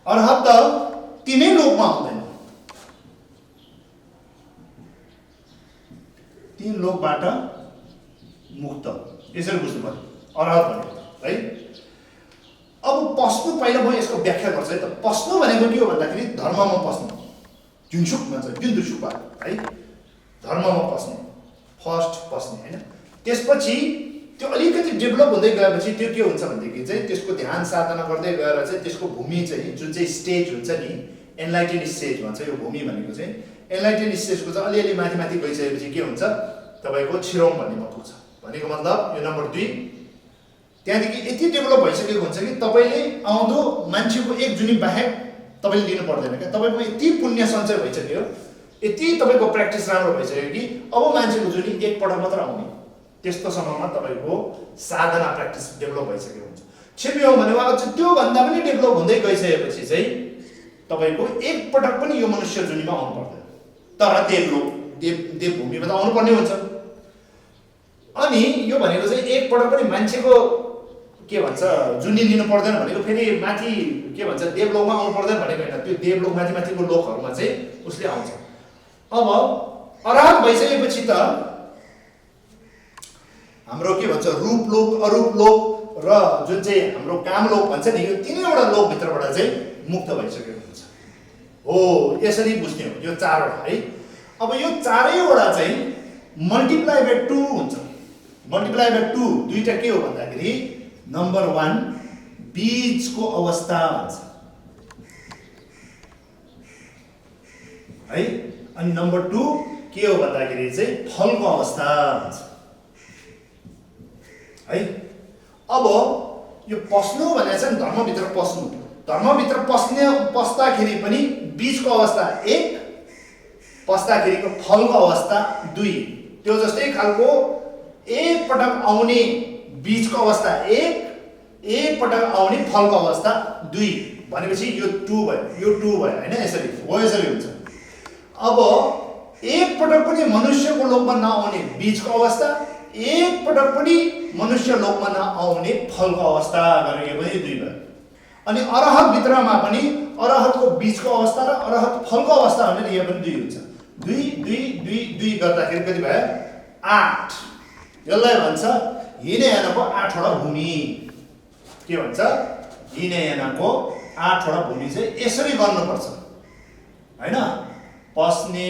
अरहत त तिनै लोकमा आउँदैन, तीन लोकबाट मुक्त, यसरी बुझ्नु पर्यो अरहत भनेको है। अब पस्नु, पहिला म यसको व्याख्या गर्छु है त। पस्नु भनेको के हो भन्दाखेरि धर्ममा पस्नु, जुनसुक भन्छ, जुनसुक है, धर्ममा पस्नु, फर्स्ट पस्ने होइन। त्यसपछि त्यो अलिकति डेभलप हुँदै गएपछि त्यो के हुन्छ भनेदेखि चाहिँ त्यसको ध्यान साधना गर्दै गएर चाहिँ त्यसको भूमि चाहिँ जुन चाहिँ स्टेज हुन्छ नि, एनलाइटेन स्टेज भन्छ यो भूमि भनेको चाहिँ। एनलाइटेन स्टेजको चाहिँ अलिअलि माथि माथि गइसकेपछि के हुन्छ तपाईँको छिरौँ भन्नेमा पुग्छ। भनेको मतलब यो नम्बर 2, त्यहाँदेखि यति डेभलप भइसकेको हुन्छ कि तपाईँले आउँदो मान्छेको एक जुनी बाहेक तपाईँले लिनु पर्दैन क्या। तपाईँको यति पुण्य सञ्चय भइसक्यो, यति तपाईँको प्र्याक्टिस राम्रो भइसक्यो कि अब मान्छेको जुनी एकपटक मात्र आउने, त्यस्तो समयमा तपाईँको साधना प्र्याक्टिस डेभलप भइसकेको हुन्छ। छिम्योङ भनेको अझ त्योभन्दा पनि डेभलप हुँदै गइसकेपछि चाहिँ तपाईँको एकपटक पनि यो मनुष्य जुनीमा आउनु पर्दैन, तर देवलोक देवभूमिमा त आउनुपर्ने हुन्छ। अनि यो भनेको चाहिँ एकपटक पनि मान्छेको के भन्छ जुनी लिनु पर्दैन भनेको फेरि माथि के भन्छ देवलोकमा आउनु पर्दैन भनेको होइन, त्यो देवलोक माथि माथिको लोकहरूमा चाहिँ उसले आउँछ। अब अरहत भइसकेपछि त हाम्रो के भन्छ रूपलोक, अरूपलोक र जुन चाहिँ हाम्रो कामलोक भन्छ नि, यो तीनैवटा लोकभित्रबाट चाहिँ मुक्त भइसकेको हुन्छ हो। यसरी बुझ्ने हो यो चारवटा है। अब यो चारैवटा चाहिँ मल्टिप्लाई बाई 2 हुन्छ। मल्टिप्लाई बाई 2 दुईटा के हो भन्दाखेरि नम्बर 1 बीजको अवस्था भन्छ है, अनि नम्बर 2 के हो भन्दाखेरि चाहिँ फलको अवस्था भन्छ है। अब यो पस्नु भनेको चाहिँ धर्मभित्र पस्नु, धर्मभित्र पस्दाखेरि पनि बीजको अवस्था 1, पस्दाखेरिको फलको अवस्था 2, त्यो जस्तै खालको एकपटक आउने बीजको अवस्था 1, एकपटक आउने फलको अवस्था 2 भनेपछि यो 2 भयो, यो 2 भयो होइन, यसरी हो, यसरी हुन्छ। अब एकपटक पनि मनुष्यको लोकमा नआउने बीजको अवस्था, एकपटक पनि मनुष्य लोकमा नआउने फलको अवस्था गरेर यो पनि 2 भयो। अनि अरहत भित्रमा पनि अरहतको बीजको अवस्था र अरहत फलको अवस्था भनेर यो पनि 2 हुन्छ। 2 2 2 2 गर्दाखेरि कति भयो 8। यसलाई भन्छ हिनयानाको 8वटा भूमि। के भन्छ हिनयानाको 8वटा भूमि चाहिँ यसरी गर्नुपर्छ हैन। पस्ने,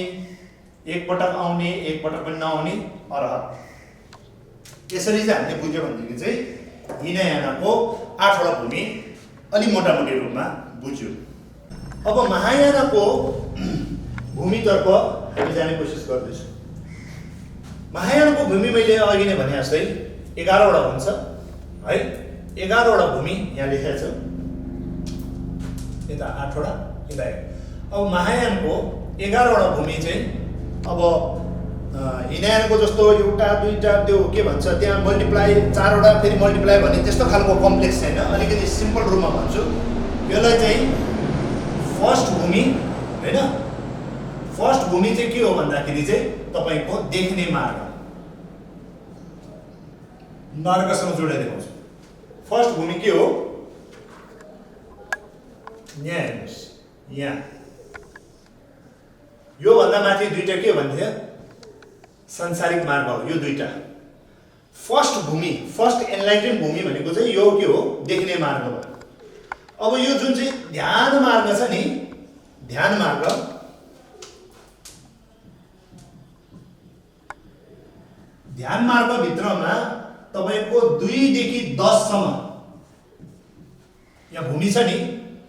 एकपटक आउने, एकपटक पनि नआउने अरहत, यसरी चाहिँ हामीले बुझ्यो भनेदेखि चाहिँ हिनयानाको 8वटा भूमि अलि मोटामोटी रूपमा बुझ्यो। अब महायानाको भूमितर्फ हामी जाने कोसिस गर्दैछु। महायानको भूमि मैले अघि नै भने जस्तै 11वटा हुन्छ है। 11वटा भूमि यहाँ लेखेको छ, यता 8वटा, यता 1। अब महायानको 11वटा भूमि चाहिँ अब हिनयानको जस्तो एउटा दुईटा त्यो के भन्छ त्यहाँ मल्टिप्लाई 4वटा फेरि मल्टिप्लाई भन्ने त्यस्तो खालको कम्प्लेक्स छैन, अलिकति सिम्पल रूपमा भन्छु। यसलाई चाहिँ फर्स्ट भूमि हैन। फर्स्ट भूमि चाहिँ के हो भन्दाखेरि चाहिँ तपाईको देख्ने मार्ग, मार्गसँग जोडेर देखाउँछु। फर्स्ट भूमि के हो, यहाँ हेर्नुस्, यहाँ यो भन्दा माथि दुईटा के भन्थे सांसारिक मार्ग हो, यो दुईटा। फर्स्ट भूमि, फर्स्ट एनलाइटेन भूमि भनेको चाहिँ यो के हो देख्ने मार्ग भयो। अब यो जुन चाहिँ ध्यान मार्ग छ नि, ध्यान मार्ग ध्यान मार्गभित्रमा तपाईको 2 देखि 10 सम्म यहाँ भूमि छ नि।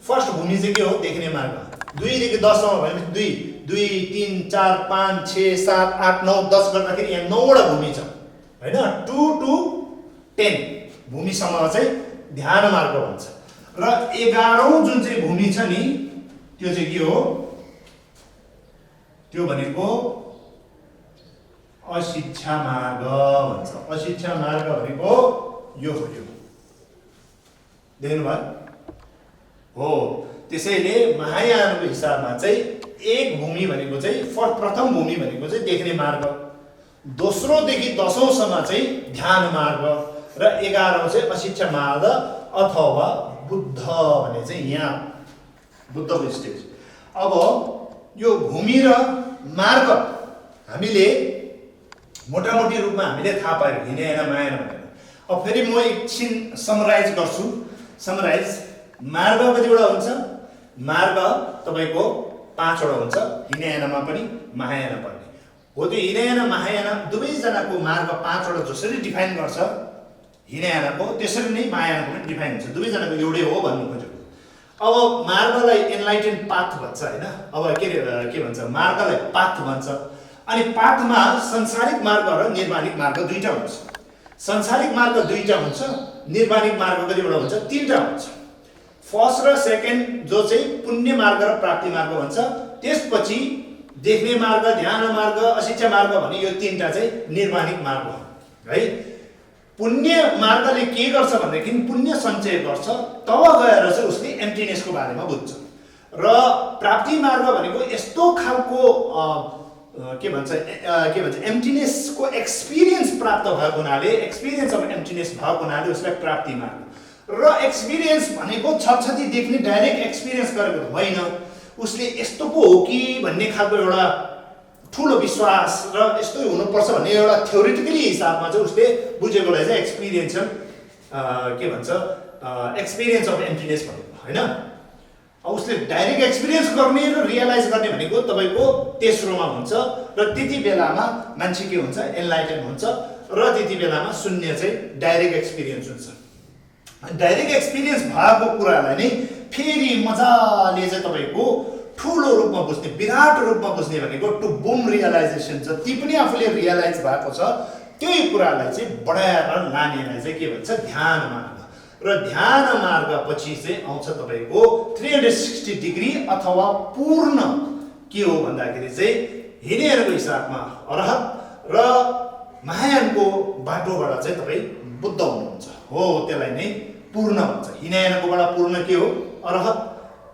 फर्स्ट भूमि चाहिँ के हो? देखिने मार्ग। 2 देखि 10 सम्म भनेपछि 2 3 4 5 6 7 8 9 10 गर्दाखेरि यहाँ 9 वटा भूमि छ हैन। 2 to 10 भूमिसम्म चाहिँ ध्यान मार्ग भन्छ। र 11औं जुन चाहिँ भूमि छ नि त्यो चाहिँ के हो? त्यो भनेको अशिक्षा मार्ग भन्छ। अशिक्षा मार्ग भनेको यो हो, यो देख्नु भयो हो। त्यसैले महायानको हिसाबमा चाहिँ एक भूमि भनेको चाहिँ प्रथम भूमि भनेको चाहिँ देख्ने मार्ग, दोस्रो देखि 10औं सम्म चाहिँ ध्यान मार्ग र 11औं चाहिँ अशिक्षा मार्ग अथवा बुद्ध भने चाहिँ यहाँ बुद्धको स्टेज। अब यो भूमि र मार्ग हामीले मोटामोटी रूपमा हामीले थाहा पायौँ हिँडेन माएन भनेर। अब फेरि म एकछिन समराइज गर्छु। समराइज मार्ग कतिवटा हुन्छ? मार्ग तपाईको 5 वटा हुन्छ, हिनयानमा पनि महायाना पनि हो। त्यो हिनयाना महायाना दुवैजनाको मार्ग 5 वटा जसरी डिफाइन गर्छ हिनयानाको त्यसरी नै महायानाको पनि डिफाइन हुन्छ। दुवैजनाको एउटै हो भन्नु खोजेको। अब मार्गलाई एनलाइटेन पाथ भन्छ हैन। अब के भन्छ? मार्गलाई पाथ भन्छ। अनि पाथमा संसारिक मार्ग र निर्वाणिक मार्ग दुईटा हुन्छ। संसारिक मार्ग दुईटा हुन्छ, निर्वाणिक मार्ग कतिवटा हुन्छ? 3टा हुन्छ। फर्स्ट र सेकेन्ड जो चाहिँ पुण्य मार्ग र प्राप्ति मार्ग भन्छ। त्यसपछि देख्ने मार्ग, ध्यान मार्ग, अशिक्षा मार्ग भने यो 3टा चाहिँ निर्वाणिक मार्ग हो है। पुण्य मार्गले के गर्छ भनेदेखि पुण्य सञ्चय गर्छ, तब गएर चाहिँ उसले एम्प्टीनेसको बारेमा बुझ्छ। र प्राप्ति मार्ग भनेको यस्तो खालको के भन्छ एम्प्टीनेसको एक्सपिरियन्स प्राप्त भएको हुनाले, एक्सपिरियन्स अफ एम्प्टीनेस भएको हुनाले उसलाई प्राप्ति मार्ग। र एक्सपिरियन्स भनेको छतछती देख्ने डाइरेक्ट एक्सपिरियन्स गरेको होइन, उसले यस्तो पो हो कि भन्ने खालको एउटा ठुलो विश्वास र यस्तै हुनुपर्छ भन्ने एउटा थ्योरिटिकली हिसाबमा चाहिँ उसले बुझेकोलाई चाहिँ एक्सपिरियन्सल के भन्छ एक्सपिरियन्स अफ एम्प्टीनेस भनेको हैन। अब उसले डाइरेक्ट एक्सपिरियन्स गर्ने र रियलाइज गर्ने भनेको तपाईको तेस्रोमा हुन्छ। र त्यति बेलामा मान्छे के हुन्छ? एनलाइटेन हुन्छ। र त्यति बेलामा शून्य चाहिँ डाइरेक्ट एक्सपिरियन्स हुन्छ। डाइरेक्ट एक्सपिरियन्स भएको कुरालाई नै फेरि मजाले चाहिँ तपाईको ठुलो रूपमा बुझ्ने, विराट रूपमा बुझ्ने भनेको टु बुम रियलाइजेसन जति पनि आफूले रियलाइज भएको छ त्यही कुरालाई चाहिँ बढाएर लानेलाई चाहिँ के भन्छ? ध्यान मार्ग। र ध्यान मार्ग पछि चाहिँ आउँछ तपाईको 360 डिग्री अथवा पूर्ण के हो भन्दाखेरि चाहिँ हिनयानको हिसाबमा अरहत र महायानको बाटोबाट चाहिँ तपाई बुद्ध हुनुहुन्छ हो। त्यसलाई नै पूर्ण भन्छ। हिनयानकोबाट पूर्ण के हो? अरहत।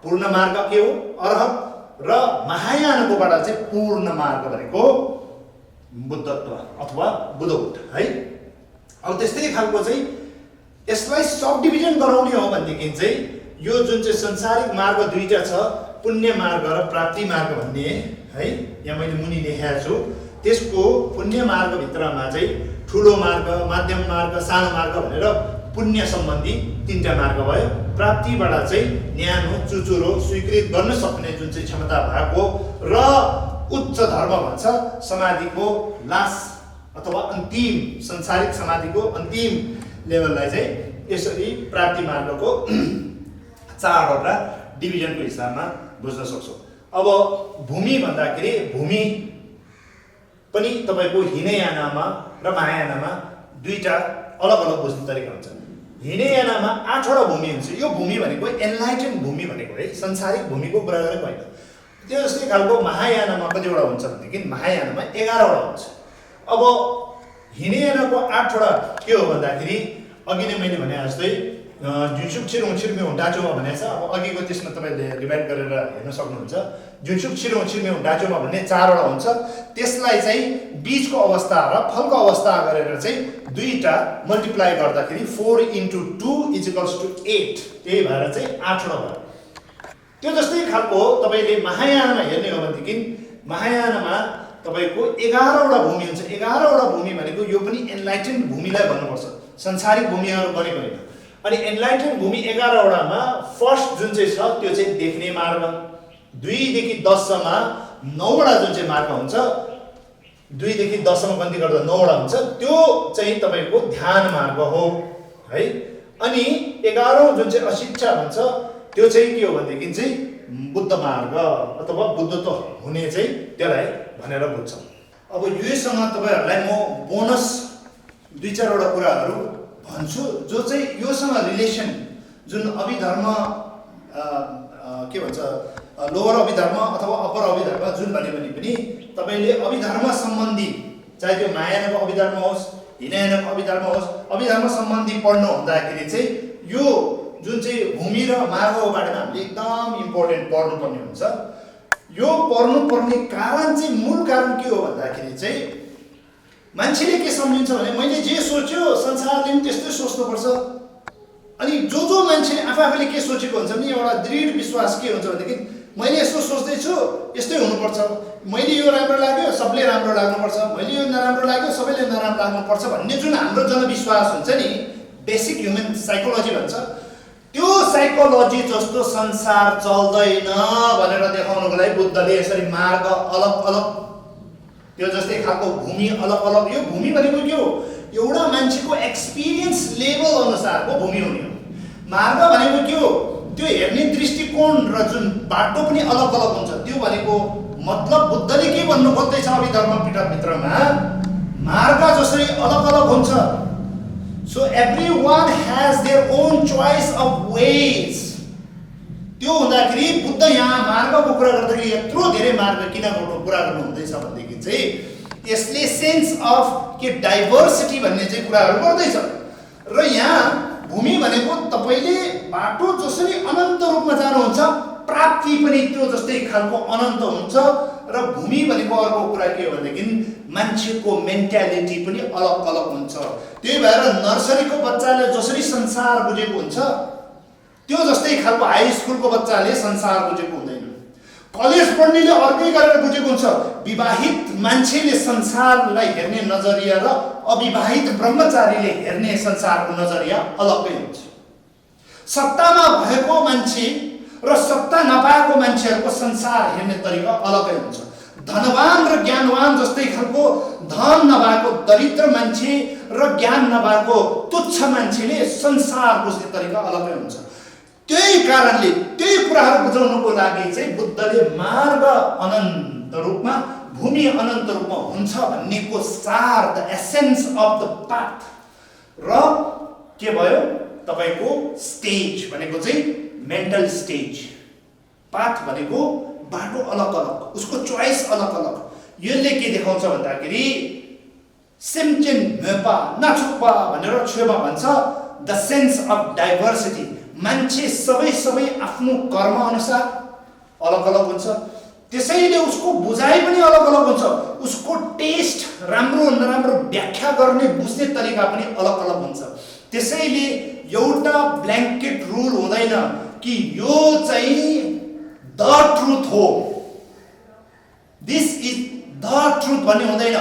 पूर्ण मार्ग के हो? अरहत। र महायानकोबाट चाहिँ पूर्ण मार्ग भनेको बुद्धत्व अथवा बुद्धहुड है। अब त्यस्तै खालको चाहिँ यसलाई सब डिभिजन गराउने हो भनेदेखि चाहिँ यो जुन चाहिँ संसारिक मार्ग दुईटा छ, पुण्य मार्ग र प्राप्ति मार्ग भन्ने है, यहाँ मैले मुनि लेखेको छु। त्यसको पुण्य मार्ग भित्रमा चाहिँ ठुलो मार्ग, माध्यम मार्ग, सानो मार्ग भनेर पुण्य सम्बन्धी 3टा मार्ग भयो। प्राप्तिबाट चाहिँ न्यानो, चुचुरो, स्वीकृत गर्न सक्ने जुन चाहिँ क्षमता भएको र उच्च धर्म भन्छ, समाधिको लास्ट अथवा अन्तिम संसारिक समाधिको अन्तिम लेभललाई चाहिँ यसरी प्राप्ति मार्गको 4वटा डिभिजनको हिसाबमा बुझ्न सक्छौँ। अब भूमि भन्दाखेरि भूमि पनि तपाईको हिनयानामा र महायानामा दुईटा अलग अलग बुझ्ने तरिका हुन्छ। हिनयानामा 8वटा भूमि हुन्छ। यो भूमि भनेको एनलाइटेन भूमि भनेको है, संसारिक भूमिको कुरा गरेको होइन। त्यो जस्तै खालको महायानामा कतिवटा हुन्छ भनेदेखि महायानामा 11वटा हुन्छ। अब हिनयानाको 8वटा के हो भन्दाखेरि अघि नै मैले भने जस्तै जुनसुक छिरुङ छिर्म्यौ डाचोमा भनेको छ। अब अघिको त्यसमा तपाईले रिभाइड गरेर हेर्न सक्नुहुन्छ। जुनसुक छिरुङ छिर्म्यौ डाचोमा भन्ने 4वटा हुन्छ। त्यसलाई चाहिँ बीजको अवस्था र फलको अवस्था गरेर चाहिँ दुईटा मल्टिप्लाई गर्दाखेरि 4 × 2 = 8, त्यही भएर चाहिँ 8वटा भयो। त्यो जस्तै खालको तपाईले महायानमा हेर्ने हो भनेदेखि महायानमा तपाईको 11वटा भूमि हुन्छ। 11वटा भूमि भनेको यो पनि एनलाइटेन भूमिलाई भन्नुपर्छ, संसारिक भूमिहरू बनेको होइन। अनि एनलाइटेन भूमि 11वटामा फर्स्ट जुन चाहिँ छ त्यो चाहिँ देख्ने मार्ग, 2 देखि 10 सम्म 9वटा जुन चाहिँ मार्ग हुन्छ 2 देखि 10 सम्म गन्ती गर्दा 9 वटा हुन्छ, त्यो चाहिँ तपाईको ध्यान मार्ग हो है। अनि 11औं जुन चाहिँ अशिक्षा भन्छ त्यो चाहिँ के हो भनेदेखि चाहिँ बुद्ध मार्ग अथवा बुद्धत्व हुने चाहिँ त्यसलाई भनेर बुझ्छौँ। अब योसँग तपाईहरुलाई म बोनस 2-4 वटा कुराहरु भन्छु जो चाहिँ योसँग रिलेसन जुन अभिधर्म के भन्छ लोअर अभिधर्म अथवा अप्पर अभिधर्म जुन भन्यो भने पनि तपाईले अभिधर्म सम्बन्धी चाहे त्यो महायानको अभिधर्म होस् हिनयानको अभिधर्म होस् अभिधर्म सम्बन्धी पढ्नु हुँदाखेरि चाहिँ यो जुन चाहिँ भूमि र मार्गको बारेमा हामीले एकदम इम्पोर्टेन्ट पढ्नुपर्ने हुन्छ। यो पढ्नुपर्ने कारण चाहिँ मूल कारण के हो भन्दाखेरि चाहिँ मान्छेले के सम्झिन्छ भने मैले जे सोच्यो संसारले पनि त्यस्तै सोच्नुपर्छ। अनि जो मान्छेले आफूले के सोचेको हुन्छ नि एउटा दृढ विश्वास के हुन्छ भनेदेखि मैले यसो सोच्दै छु यस्तै हुनुपर्छ, मैले यो राम्रो लाग्यो सबले राम्रो लाग्नुपर्छ, मैले यो नराम्रो लाग्यो सबैले नराम्रो लाग्नुपर्छ भन्ने जुन हाम्रो जनविश्वास हुन्छ नि बेसिक ह्युमन साइकोलोजी भन्छ त्यो साइकोलोजी जस्तो संसार चल्दैन भनेर देखाउनको लागि बुद्धले यसरी मार्ग अलग अलग त्यो जस्तै खालको भूमि अलग अलग यो भूमि भनेको के हो एउटा मान्छेको एक्सपिरियन्स लेभल अनुसारको भूमि हुने हो। मार्ग भनेको के हो त्यो हेर्ने दृष्टिकोण र जुन बाटो पनि अलग अलग हुन्छ। त्यो भनेको मतलब बुद्धले के भन्नु खोज्दैछ अभिधर्म पिटकभित्रमा मार्ग जसरी अलग अलग हुन्छ so everyone has their own choice of ways. त्यो हुँदाखेरि बुद्ध यहाँ मार्गको कुरा गर्दाखेरि यत्रो धेरै मार्ग किन कुरा गर्नु हुँदैछ भनेदेखि चाहिँ यसले सेन्स अफ के डाइभर्सिटी भन्ने चाहिँ कुराहरू गर्दैछ। र यहाँ भूमि भनेको तपाईले बाटो जसरी अनन्त रूपमा जानुहुन्छ प्राप्ति पनि त्यो जस्तै खालको अनन्त हुन्छ। र भूमि भनेको अर्को कुरा के हो भनेदेखि मान्छेको मेन्टालिटी पनि अलग अलग हुन्छ। त्यही भएर नर्सरीको बच्चाले जसरी संसार बुझेको हुन्छ त्यो जस्तै खालको हाई स्कुलको बच्चाले संसार बुझेको हुँदैन। कलेज पढ्नेले अर्कै गरेर बुझेको हुन्छ। विवाहित मान्छेले संसारलाई हेर्ने नजरिया र अविवाहित ब्रह्मचारीले हेर्ने संसारको नजरिया अलग्गै हुन्छ। सत्तामा भएको मान्छे र सत्ता नपाएको मान्छेहरूको संसार हेर्ने तरिका अलग्गै हुन्छ। धनवान र ज्ञानवान जस्तै खालको धन नभएको दरिद्र मान्छे र ज्ञान नभएको तुच्छ मान्छेले संसार बुझ्ने तरिका अलग्गै हुन्छ। त्यही कारणले त्यही कुराहरू बुझाउनको लागि चाहिँ बुद्धले मार्ग अनन्त रूपमा भूमि अनन्त रूपमा हुन्छ भन्नेको सार the essence of the path र के भयो तपाईको स्टेज भनेको चाहिँ मेन्टल स्टेज। पाथ भनेको बाटो अलग अलग उसको चोइस अलग अलग। यसले के देखाउँछ भन्दाखेरि सेम्चेन मेपा नाचुपा भनेर छेमा भन्छ द सेन्स अफ डाइभर्सिटी। मान्छे सबै आफ्नो कर्म अनुसार अलग अलग हुन्छ त्यसैले उसको बुझाइ पनि अलग अलग हुन्छ। उसको टेस्ट राम्रो नराम्रो व्याख्या गर्ने बुझ्ने तरिका पनि अलग अलग हुन्छ। त्यसैले एउटा ब्ल्याङ्केट रुल हुँदैन कि यो चाहिँ द ट्रुथ हो दिस इज द ट्रुथ भन्ने हुँदैन।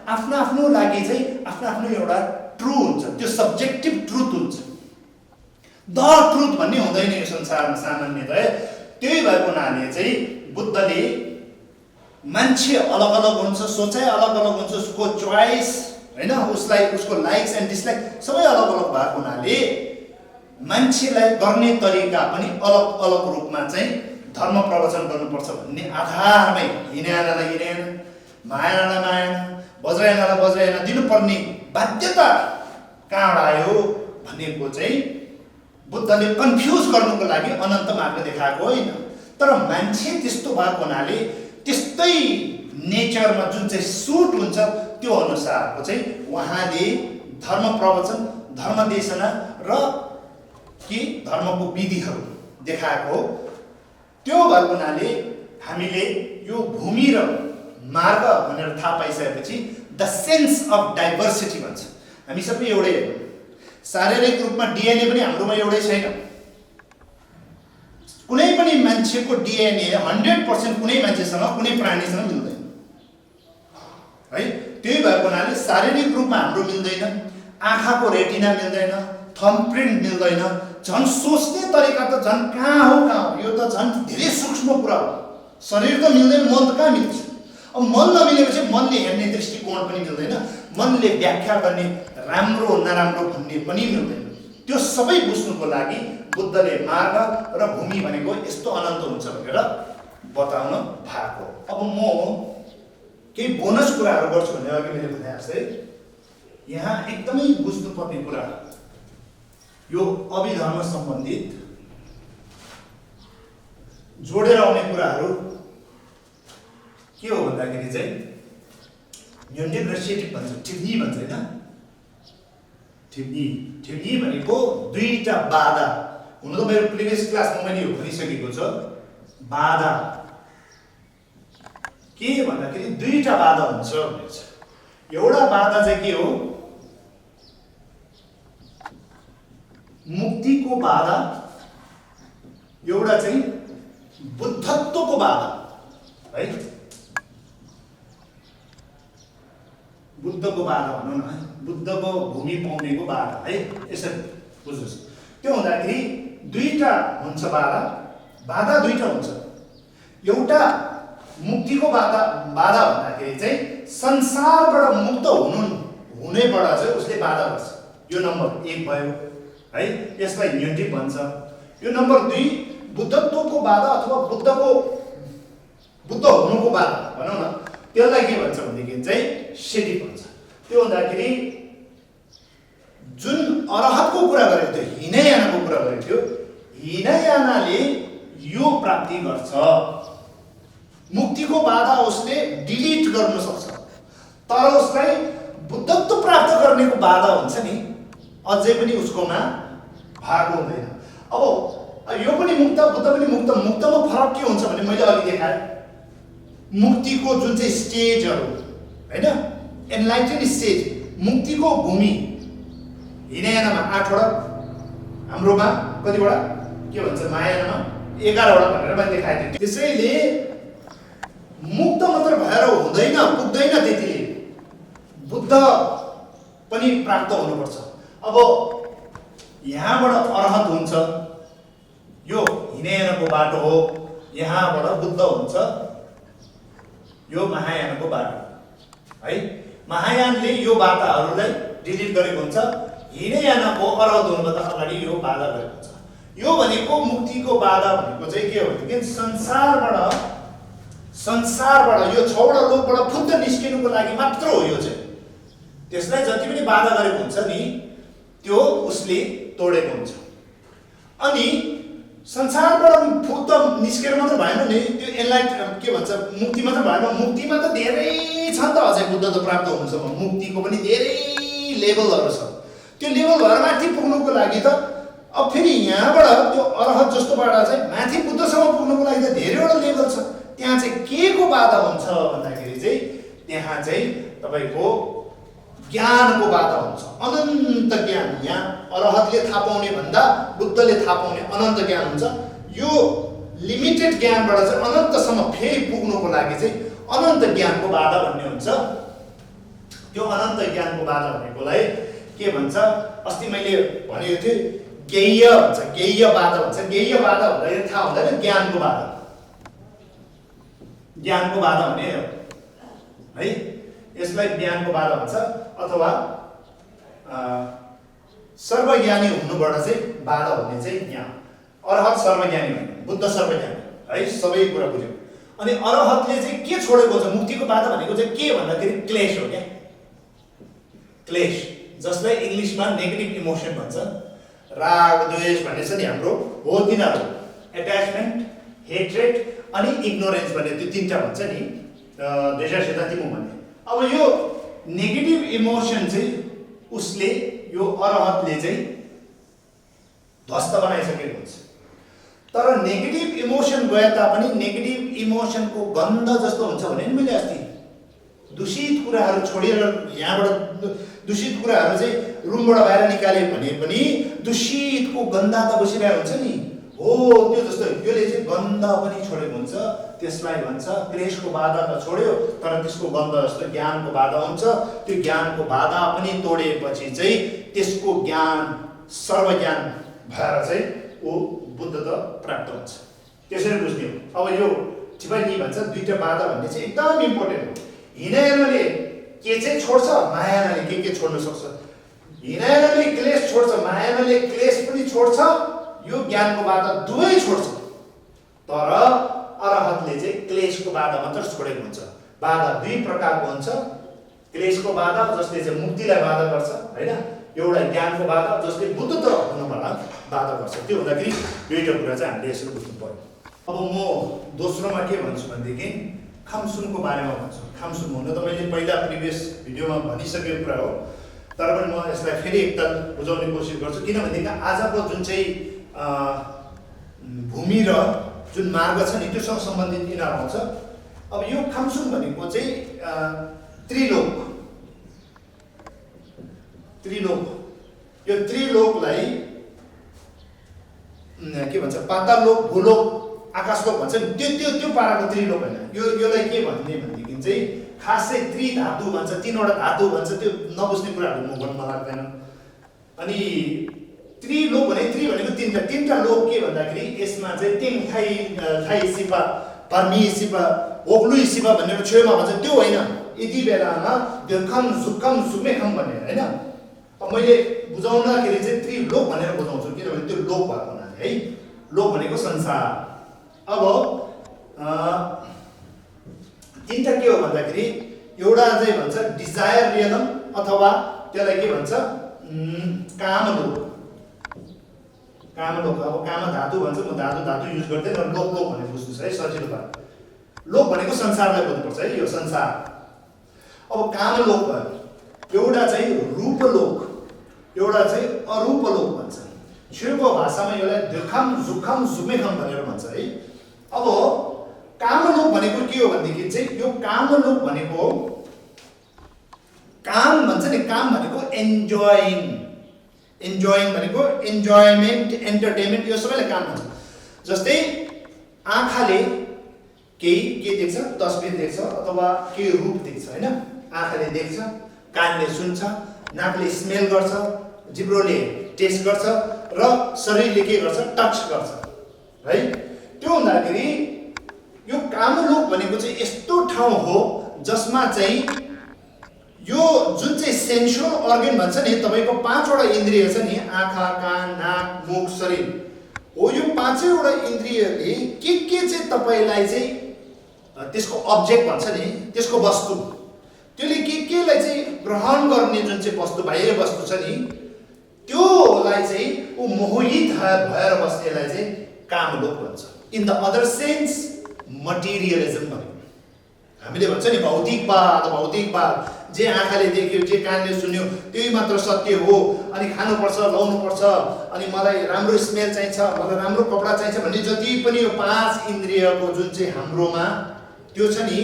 आफ्नो आफ्नो लागि चाहिँ आफ्नो आफ्नो एउटा ट्रु हुन्छ त्यो सब्जेक्टिभ ट्रुथ हुन्छ। द ट्रुथ भन्ने हुँदैन यो संसारमा सामान्यतया। त्यही भएको हुनाले चाहिँ बुद्धले मान्छे अलग अलग हुन्छ सोचाइ अलग अलग हुन्छ उसको चोइस हैन उसलाई उसको लाइक्स एन्ड डिसलाइक सबै अलग अलग भएको हुनाले मान्छेलाई गर्ने तरिका पनि अलग अलग रूपमा चाहिँ धर्म प्रवचन गर्नुपर्छ भन्ने आधारमै हिनयानालाई हिनयाना मायानालाई मायाना वज्रयानालाई वज्रयाना दिनुपर्ने बाध्यता कहाँबाट आयो भनेको चाहिँ बुद्धले कन्फ्युज गर्नुको लागि अनन्त मार्ग देखाएको होइन। तर मान्छे त्यस्तो भएको हुनाले त्यस्तै नेचरमा जुन चाहिँ सुट हुन्छ त्यो अनुसारको चाहिँ उहाँले धर्म प्रवचन धर्म देशना र कि धर्मको विधिहरू देखाएको। त्यो भएको हुनाले हामीले यो भूमि र मार्ग भनेर थाहा पाइसकेपछि द सेन्स अफ डाइभर्सिटी भन्छ। हामी सबै एउटै हो। शारीरिक रूपमा डिएनए पनि हाम्रोमा एउटै छैन। कुनै पनि मान्छेको डिएनए 100% कुनै मान्छेसँग कुनै प्राणीसँग मिल्दैन है। त्यही भएको हुनाले शारीरिक रूपमा हाम्रो मिल्दैन। आँखाको रेटिना मिल्दैन, थम्बप्रिन्ट मिल्दैन। झन् सोच्ने तरिका त झन् कहाँ हो यो त झन् धेरै सूक्ष्म कुरा हो। शरीर त मिल्दैन मन त कहाँ मिल्छ। अब मन नमिलेपछि मनले हेर्ने दृष्टिकोण पनि मिल्दैन, मनले व्याख्या गर्ने राम्रो नराम्रो भन्ने पनि मिल्दैन। त्यो सबै बुझ्नुको लागि बुद्धले मार्ग र भूमि भनेको यस्तो अनन्त हुन्छ भनेर बताउन भएको। अब म केही बोनस कुराहरू गर्छु भने अघि मैले भने जस्तै यहाँ एकदमै बुझ्नुपर्ने कुरा यो अभिधर्म सम्बन्धित जोडेर आउने कुराहरू के हो भन्दाखेरि चाहिँ न्युन्डेन र सेटिभ भन्छ, ठिप्नी भन्छ होइन, ठिप्नी भनेको दुईटा बाधा। हुन त मेरो प्रिभियस क्लासमा मैले यो भनिसकेको छ। बाधा के भन्दाखेरि दुईटा बाधा हुन्छ भनेछ। एउटा बाधा चाहिँ के हो, मुक्तिको बाधा, एउटा चाहिँ बुद्धत्वको बाधा है। बुद्धको बाधा भनौँ न, बुद्धको भूमि पाउनेको बाधा है, यसरी बुझ्नुहोस्। त्यो हुँदाखेरि दुईटा हुन्छ बाधा दुईटा हुन्छ। एउटा मुक्तिको बाधा भन्दाखेरि चाहिँ संसारबाट मुक्त हुनेबाट चाहिँ उसले बाधा गर्छ। यो नम्बर 1 भयो है, यसलाई न्युन्टिभ भन्छ। यो नम्बर 2 बुद्धत्वको बाधा अथवा बुद्ध हुनुको बाधा भनौँ न, त्यसलाई के भन्छ भनेदेखि चाहिँ सेटिभ भन्छ। त्यो भन्दाखेरि जुन अरहतको कुरा गरेको थियो, हिनयानाको कुरा गरेको थियो, हिनयानाले यो प्राप्ति गर्छ। मुक्तिको बाधा उसले डिलिट गर्न सक्छ, तर उसलाई बुद्धत्व प्राप्त गर्नेको बाधा हुन्छ नि, अझै पनि उसकोमा भाग हुँदैन। अब यो पनि मुक्त, बुद्ध पनि मुक्त। मुक्तमा फरक के हुन्छ भने मैले अघि देखाएँ, मुक्तिको जुन चाहिँ स्टेजहरू होइन, एनलाइटेन स्टेज, मुक्तिको भूमि हिनयानामा 8वटा, हाम्रोमा कतिवटा के भन्छ मायानामा 11वटा भनेर मैले देखाएको थिएँ। त्यसैले मुक्त मात्र भएर हुँदैन, पुग्दैन, त्यतिले बुद्ध पनि प्राप्त हुनुपर्छ। अब यहाँबाट अरहत हुन्छ, यो हिनयानाको बाटो हो, यहाँबाट बुद्ध हुन्छ, यो महायानको बाटो है। महायानले यो बाधाहरूलाई डिलिट गरेको हुन्छ, हिनयानाको अरहत हुनुभन्दा अगाडि यो बाधा गरेको हुन्छ। यो भनेको मुक्तिको बाधा भनेको चाहिँ के हो भने संसारबाट यो 6वटा लोकबाट फुत्त निस्किनुको लागि मात्र हो। यो चाहिँ त्यसलाई जति पनि बाधा गरेको हुन्छ नि त्यो उसले तोडेको हुन्छ। अनि संसारबाट फुत्त निस्केर मात्र भएन नि, त्यो एनलाइट के भन्छ मुक्ति मात्र भएन। मुक्तिमा त धेरै छ नि त, अझै बुद्ध त प्राप्त हुनुसम्म मुक्तिको पनि धेरै लेभलहरू छ। त्यो लेभल भएर माथि पुग्नुको लागि त अब फेरि यहाँबाट त्यो अरहत जस्तोबाट चाहिँ माथि बुद्धसम्म पुग्नुको लागि त धेरैवटा लेभल छ। त्यहाँ चाहिँ के को बाधा हुन्छ भन्दाखेरि चाहिँ त्यहाँ चाहिँ तपाईँको ज्ञानको बाधा हुन्छ, अनन्त ज्ञान। यहाँ अरहतले थाहा पाउने भन्दा बुद्धले थाहा पाउने अनन्त ज्ञान हुन्छ। यो लिमिटेड ज्ञानबाट चाहिँ अनन्तसम्म फेरि पुग्नुको लागि चाहिँ अनन्त ज्ञानको बाधा भन्ने हुन्छ। त्यो अनन्त ज्ञानको बाधा भनेकोलाई के भन्छ, अस्ति मैले भनेको थिएँ ज्ञेय भन्छ, ज्ञेय बाधा भन्छ। ज्ञेय बाधा भन्दाखेरि थाहा हुँदैन, ज्ञानको बाधा, ज्ञानको बाधा भन्ने है, यसलाई ज्ञानको बाधा भन्छ। अथवा सर्वज्ञानी हुनुबाट चाहिँ बाधा हुने चाहिँ यहाँ अरहत सर्वज्ञानी भन्ने, बुद्ध सर्वज्ञानी है, सबै कुरा बुझ्यो। अनि अरहतले चाहिँ के छोडेको छ, मुक्तिको बाधा भनेको चाहिँ के भन्दाखेरि क्लेश हो क्या, क्लेश, जसलाई इङ्ग्लिसमा नेगेटिभ इमोसन भन्छ। राग द्वेष भन्ने छ नि हाम्रो, हो तिनीहरू, एट्याचमेन्ट, हेट्रेड अनि इग्नोरेन्स भन्ने त्यो 3टा भन्छ नि, द्वेषासितातिमो भन्ने। अब यो नेगेटिभ इमोसन चाहिँ उसले, यो अरहतले चाहिँ ध्वस्त बनाइसकेको हुन्छ। तर नेगेटिभ इमोसन गए तापनि नेगेटिभ इमोसनको गन्ध जस्तो हुन्छ भने नि मैले अस्ति, दूषित कुराहरू छोडेर यहाँबाट दूषित कुराहरू चाहिँ रुमबाट बाहिर निकाल्यो भने पनि दूषितको गन्ध त बसिरहेको हुन्छ नि, हो त्यो जस्तो यसले चाहिँ गन्ध पनि छोडेको हुन्छ। त्यसलाई भन्छ क्लेशको बाधा त छोड्यो, तर त्यसको गन्ध जस्तो ज्ञानको बाधा हुन्छ। त्यो ज्ञानको बाधा पनि तोडेपछि चाहिँ त्यसको ज्ञान सर्वज्ञान भएर चाहिँ ऊ बुद्धत्व प्राप्त हुन्छ। त्यसरी बुझ्ने हो। अब यो छिपनी भन्छ दुईटा बाधा भन्ने चाहिँ एकदम इम्पोर्टेन्ट हो। हिँडाइरहने के चाहिँ छोड्छ, मायाले के छोड्न सक्छ। हिँडाइरहने क्लेश छोड्छ, मायाले क्लेश पनि छोड्छ, यो ज्ञानको बाधा दुवै छोड्छ। तर अरहतले चाहिँ क्लेशको बाधा मात्र छोडेको हुन्छ। बाधा दुई प्रकारको हुन्छ, क्लेशको बाधा जसले चाहिँ मुक्तिलाई बाधा गर्छ हैन, एउटा ज्ञानको बाधा जसले बुद्धत्व हुनबाट बाधा गर्छ। त्यो हुँदाखेरि दुईटा कुरा चाहिँ हामीले यसो बुझ्नु पर्यो। अब म दोस्रोमा के भन्छु भनेदेखि खामसुनको बारेमा भन्छु। खामसुन हुन त मैले पहिला प्रिभियस भिडियोमा भनिसकेको कुरा हो, तर पनि म यसलाई फेरि एकताल बुझाउने कोसिस गर्छु। किनभनेदेखि आजको जुन चाहिँ भूमि र जुन मार्ग छ नि त्योसँग सम्बन्धित किन आउँछ। अब यो खामसुन भनेको चाहिँ त्रिलोक, यो त्रिलोकलाई के भन्छ, पाताललोक, भूलोक, आकाशलोक भन्छ नि, त्यो पाराको त्रिलोक होइन। योलाई के भन्ने भनेदेखि चाहिँ खासै त्रिधातु भन्छ, तीनवटा धातु भन्छ, त्यो नबुझ्ने कुराहरू म भन्न लाग्दैन। अनि त्रिलोक भनेको तीनटा लोक के भन्दाखेरि यसमा चाहिँ तिङ थाई सिपा पर्मी सिपा ओग्लुई सिपा भनेर छेउमा भन्छ, त्यो होइन। यति बेलामा देखम झुक्कम सुमेखम भन्ने होइन। अब मैले बुझाउँदाखेरि चाहिँ त्रिलोक भनेर बुझाउँछु, किनभने त्यो लोक भएको हुनाले है। लोक भनेको संसार। अब तिनटा के हो भन्दाखेरि एउटा चाहिँ भन्छ डिजायर रियलम अथवा त्यसलाई के भन्छ कामलोक। अब काम धातु भन्छ, म धातु युज गर्दैन, लोक भनेर बुझ्नुहोस् है, सजिलो भयो। लोक भनेको संसारलाई बुझ्नुपर्छ है, यो संसार। अब कामलोक भयो, एउटा चाहिँ रूपलोक, एउटा चाहिँ अरूपलोक भन्छ। छेउको भाषामा यसलाई देखाम झुखाम झुमेखम भनेर भन्छ है। अब कामलोक भनेको के हो भनेदेखि चाहिँ यो कामलोक भनेको काम भन्छ नि, काम भनेको एन्जोइङ भनेको इन्जोयमेन्ट, एन्टरटेनमेन्ट, यो सबैलाई काम भन्छ। जस्तै आँखाले केही के देख्छ, तस्बिर देख्छ अथवा केही रूप देख्छ होइन। आँखाले देख्छ, कानले सुन्छ, नाकले स्मेल गर्छ, जिब्रोले टेस्ट गर्छ र शरीरले के गर्छ, टच गर्छ है। त्यो हुँदाखेरि यो कामलोक भनेको चाहिँ यस्तो ठाउँ हो जसमा चाहिँ यो जुन चाहिँ सेन्सुअल अर्गन भन्छ नि, तपाईँको पाँचवटा इन्द्रिय छ नि, आँखा, कान, नाक, मुख, शरीर हो। यो पाँचैवटा इन्द्रियले के चाहिँ तपाईँलाई चाहिँ त्यसको अब्जेक्ट भन्छ नि, त्यसको वस्तु, त्यसले केलाई चाहिँ ग्रहण गर्ने जुन चाहिँ वस्तु, बाह्य वस्तु छ नि, त्योलाई चाहिँ ऊ मोहित भएर बस्नेलाई चाहिँ कामलोक भन्छ। इन द अदर सेन्स मटेरियलिजम भनेको हामीले भन्छ नि भौतिकवाद, जे आँखाले देख्यो, जे कानले सुन्यो त्यही मात्र सत्य हो, अनि खानुपर्छ, लाउनुपर्छ, अनि मलाई राम्रो स्मेल चाहिन्छ, मलाई राम्रो कपडा चाहिन्छ भन्ने जति पनि यो पाँच इन्द्रियको जुन चाहिँ हाम्रोमा त्यो छ नि,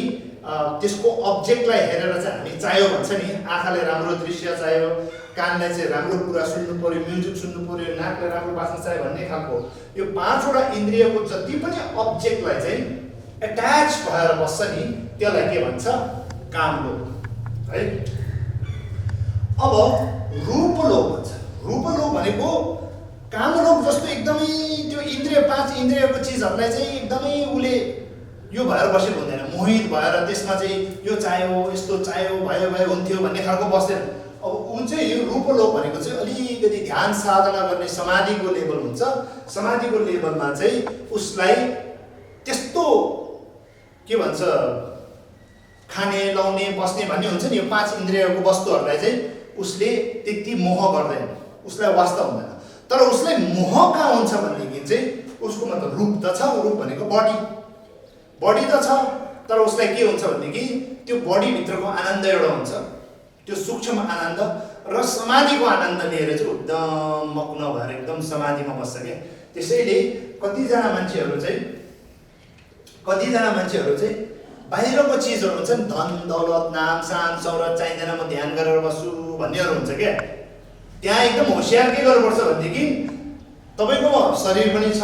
त्यसको अब्जेक्टलाई हेरेर चाहिँ हामी चाह्यो भन्छ नि। आँखाले राम्रो दृश्य चाह्यो, कानलाई चाहिँ राम्रो कुरा सुन्नु पर्यो, म्युजिक सुन्नु पर्यो, नाकले राम्रो बाँच्न चाह्यो भन्ने खालको यो पाँचवटा इन्द्रियको जति पनि अब्जेक्टलाई चाहिँ एट्याच भएर बस्छ नि, त्यसलाई के भन्छ, कामलोक है। अब रूपलोक भन्छ। रूपलोक भनेको कामलोक जस्तो एकदमै त्यो इन्द्रिय, पाँच इन्द्रियको चिजहरूलाई चाहिँ एकदमै उसले यो भएर बसेको हुँदैन, मोहित भएर त्यसमा चाहिँ यो चाह्यो, यस्तो चाह्यो, भयो हुन्थ्यो भन्ने खालको बस्दैन। अब ऊ चाहिँ यो रूपलोक भनेको चाहिँ अलिकति ध्यान साधना गर्ने समाधिको लेभल हुन्छ। समाधिको लेभलमा चाहिँ उसलाई त्यस्तो के भन्छ, खाने, लाउने, बस्ने भन्ने हुन्छ नि, यो पाँच इन्द्रियको वस्तुहरूलाई चाहिँ उसले त्यति मोह गर्दैन, उसलाई वास्ता हुँदैन। तर उसलाई मोह कहाँ हुन्छ भनेदेखि चाहिँ उसको मतलब रूप त छ, रूप भनेको बडी त छ, तर उसलाई के हुन्छ भनेदेखि त्यो बडीभित्रको आनन्द एउटा हुन्छ, त्यो सूक्ष्म आनन्द र समाधिको आनन्द लिएर चाहिँ एकदम मग्न भएर एकदम समाधिमा बस्छ क्या। त्यसैले कतिजना मान्छेहरू चाहिँ बाहिरको चिजहरू हुन्छ नि, धन दौलत, नाम, शान, शौहरत चाहिँदैन, म ध्यान गरेर बस्छु भन्नेहरू हुन्छ क्या। त्यहाँ एकदम होसियार के गर्नुपर्छ भनेदेखि तपाईँको शरीर पनि छ,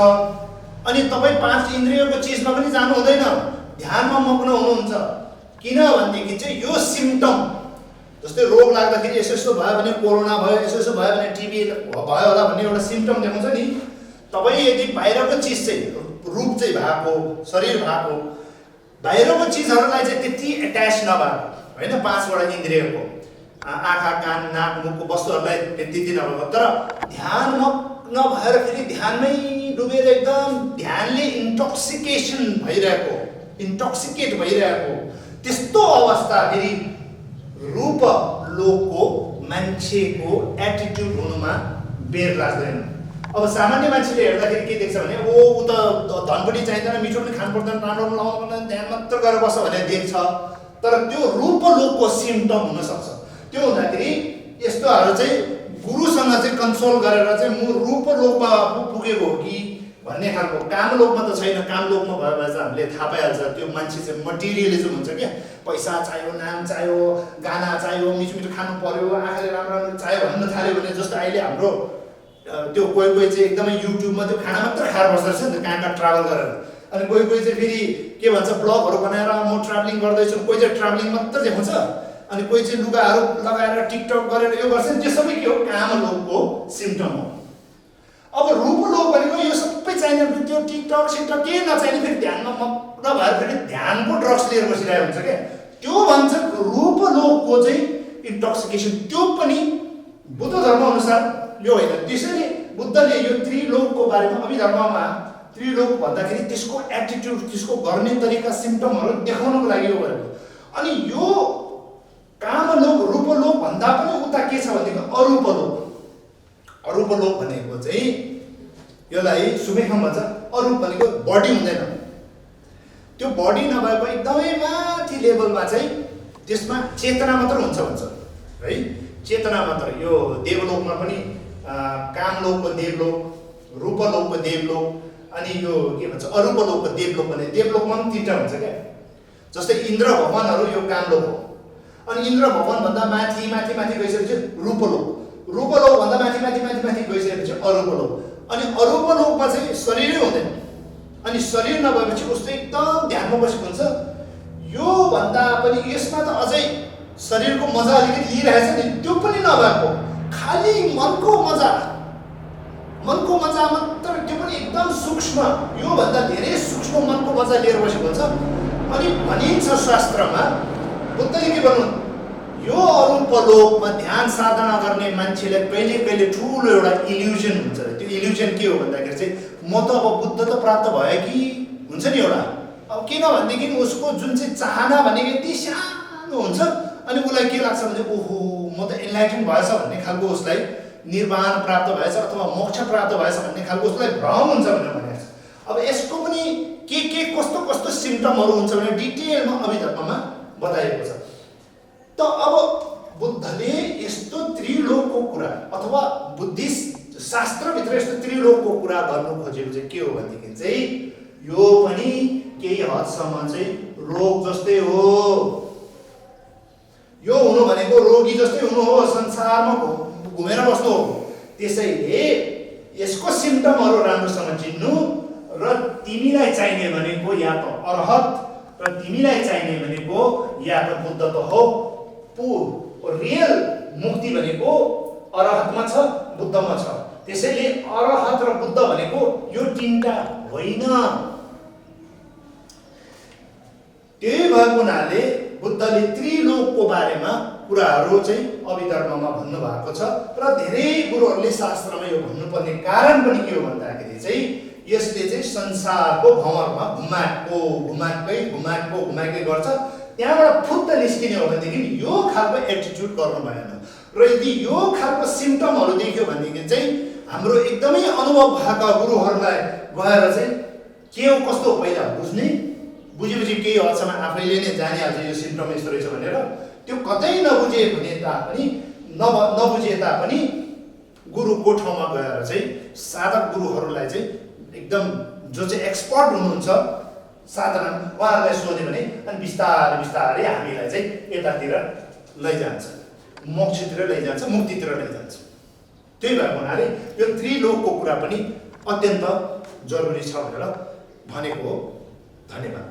अनि तपाईँ पाँच इन्द्रियको चिजमा पनि जानु हुँदैन, ध्यानमा मग्न हुनुहुन्छ। किन भनेदेखि चाहिँ यो सिम्टम, जस्तै रोग लाग्दाखेरि यसो भयो भने, कोरोना भयो, यसो भयो भने, टिबी भयो होला भन्ने एउटा सिम्टम देखाउँछ नि। तपाईँ यदि बाहिरको चिज चाहिँ रूप चाहिँ भएको, शरीर भएको, बाहिरको चिजहरूलाई चाहिँ त्यति एट्याच नभएको होइन, 5वटा इन्द्रियको आँखा कान नाक मुखको वस्तुहरूलाई त्यति नभएको, तर ध्यानमग्न भएर फेरि ध्यानमै डुबेर एकदम ध्यानले इन्टोक्सिकेट भइरहेको त्यस्तो अवस्था फेरि रूप लोकको मान्छेको एटिट्युड हुनुमा बेर लाग्दैन। अब सामान्य मान्छेले हेर्दाखेरि के देख्छ भने ऊ त धन पनि चाहिँदैन, मिठो पनि खानु पर्दैन, राम्रो पनि लाउनु पर्दैन, ध्यान मात्र गरेर बस्छ भनेर देख्छ। तर त्यो रूप लोकको सिम्टम हुनसक्छ। त्यो हुँदाखेरि यस्तोहरू चाहिँ गुरुसँग चाहिँ कन्सल्ट गरेर चाहिँ म रूप लोकमा पुगेको हो कि भन्ने खालको, काम लोकमा त छैन। काम लोकमा भयो भने चाहिँ हामीले थाहा पाइहाल्छ त्यो मान्छे चाहिँ मटेरियलिजम हुन्छ क्या, पैसा चाहियो, नाम चाहियो, गाना चाहियो, मिठो मिठो खानु पर्यो, आँखाले राम्रो राम्रो चाहियो भन्न थाल्यो भने जस्तो अहिले हाम्रो त्यो कोही कोही चाहिँ एकदमै युट्युबमा त्यो खाना मात्र खाएर बस्दो रहेछ नि त, कहाँ कहाँ ट्राभल गरेर। अनि कोही कोही चाहिँ फेरि के भन्छ ब्लगहरू बनाएर म ट्राभलिङ गर्दैछु, कोही चाहिँ ट्राभलिङ मात्र देखाउँछ, अनि कोही चाहिँ लुगाहरू लगाएर टिकटक गरेर यो गर्छ नि। त्यो सबै के हो, काम लोकको सिम्टम हो। अब रूप लोक भनेको यो सबै चाहिने, त्यो टिकटक सिकटक केही नचाहिने, फेरि ध्यानमा मग्न भएर फेरि ध्यानको ड्रग्स लिएर बसिरहेको हुन्छ क्या, त्यो भन्छ रूप लोकको चाहिँ इन्टोक्सिकेसन। त्यो पनि बुद्ध धर्म अनुसार यो होइन। त्यसैले बुद्धले यो त्रिलोकको बारेमा अभिधर्ममा त्रिलोक भन्दाखेरि त्यसको एटिट्युड, त्यसको गर्ने तरिका, सिम्टमहरू देखाउनको लागि यो गरेको। अनि यो कामलोक रूपलोक भन्दा पनि उता के छ भनेदेखि अरूपलोक। अरूपलोक भनेको चाहिँ यसलाई सुमेखम भन्छ। अरूप भनेको बडी हुँदैन, त्यो बडी नभएको एकदमै माथि लेभलमा चाहिँ त्यसमा चेतना मात्र हुन्छ भन्छ है, चेतना मात्र। यो देवलोकमा पनि कामलोकको देवलोक, रूपलोकको देवलोक, अनि यो के भन्छ अरूपलोकको देवलोक भने देवलोकमा पनि 3टा हुन्छ क्या। जस्तै इन्द्र भगवानहरू यो कामलोक हो, अनि इन्द्र भगवान भन्दा माथि माथि माथि गइसकेपछि रूपलोक, रूपलोक भन्दा माथि माथि माथि माथि गइसकेपछि अरूपलोक। अनि अरूपलोकमा चाहिँ शरीरै हुँदैन, अनि शरीर नभएपछि उस्तो एकदम ध्यानमा बसेको हुन्छ। यो भन्दा पनि यसमा त अझै शरीरको मजा अलिकति लिइरहेछ नि, त्यो पनि नभएको, खालि मनको मजा मात्र, त्यो पनि एकदम सूक्ष्म, यो भन्दा धेरै सूक्ष्म मनको मजा लिएर बसेको हुन्छ। अनि भनिन्छ शास्त्रमा, बुद्धले के भन्नु, यो अरूपलोकमा ध्यान साधना गर्ने मान्छेलाई कहिले कहिले ठुलो एउटा इल्युजन हुन्छ। त्यो इल्युजन के हो भन्दाखेरि चाहिँ म त अब बुद्ध त प्राप्त भयो कि हुन्छ नि एउटा, अब किनभनेदेखि उसको जुन चाहिँ चाहना भनेको यति सानो हुन्छ, अनि उसलाई के लाग्छ भने ओहो म त एनलाइटन भएछ भन्ने खालको, उसलाई निर्वाण प्राप्त भएछ अथवा मोक्ष प्राप्त भएछ भन्ने खालको उसलाई भ्रम हुन्छ भनेर भनेको छ। अब यसको पनि के कस्तो कस्तो सिम्टमहरू हुन्छ भने डिटेलमा अभिधर्ममा बताइएको छ। त अब बुद्धले यस्तो त्रिलोकको कुरा अथवा बुद्धिस्ट शास्त्रभित्र यस्तो त्रिलोकको कुरा गर्नु खोजेको चाहिँ के हो भनेदेखि चाहिँ यो पनि केही हदसम्म चाहिँ रोग जस्तै हो। यो हुनु भनेको रोगी जस्तै हुनु हो, संसारमा घुमेर बस्नु हो। त्यसैले यसको सिम्टमहरू राम्रोसँग चिन्नु, र तिमीलाई चाहिने भनेको या त अरहत, र तिमीलाई चाहिने भनेको या त बुद्ध त हो। रियल मुक्ति भनेको अरहतमा छ, बुद्धमा छ। त्यसैले अरहत र बुद्ध भनेको यो 3टा होइन। त्यही भएको हुनाले बुद्धले त्रिलोकको बारेमा कुराहरू चाहिँ अभिधर्ममा भन्नुभएको छ, र धेरै गुरुहरूले शास्त्रमा यो भन्नुपर्ने कारण पनि के हो भन्दाखेरि चाहिँ यसले चाहिँ संसारको भँवरमा घुमाएकै गर्छ। त्यहाँबाट फुत्त निस्किने हो भनेदेखि यो खालको एटिट्युड गर्नु भएन। र यदि यो खालको सिम्टमहरू देख्यो भनेदेखि चाहिँ हाम्रो एकदमै अनुभव भएका गुरुहरूलाई गएर चाहिँ के हो कस्तो हो पहिला बुझेपछि केही हदसम्म आफैले नै जानिहाल्छ यो सिम्टम यस्तो रहेछ भनेर। त्यो कतै नबुझे तापनि गुरुको ठाउँमा गएर चाहिँ साधक गुरुहरूलाई चाहिँ एकदम जो चाहिँ एक्सपर्ट हुनुहुन्छ साधना, उहाँहरूलाई सोध्यो भने अनि बिस्तारै बिस्तारै हामीलाई चाहिँ यतातिर लैजान्छ, मोक्षतिर लैजान्छ, मुक्तितिर लैजान्छ। त्यही भएको हुनाले यो त्रिलोकको कुरा पनि अत्यन्त जरुरी छ भनेर भनेको हो। धन्यवाद।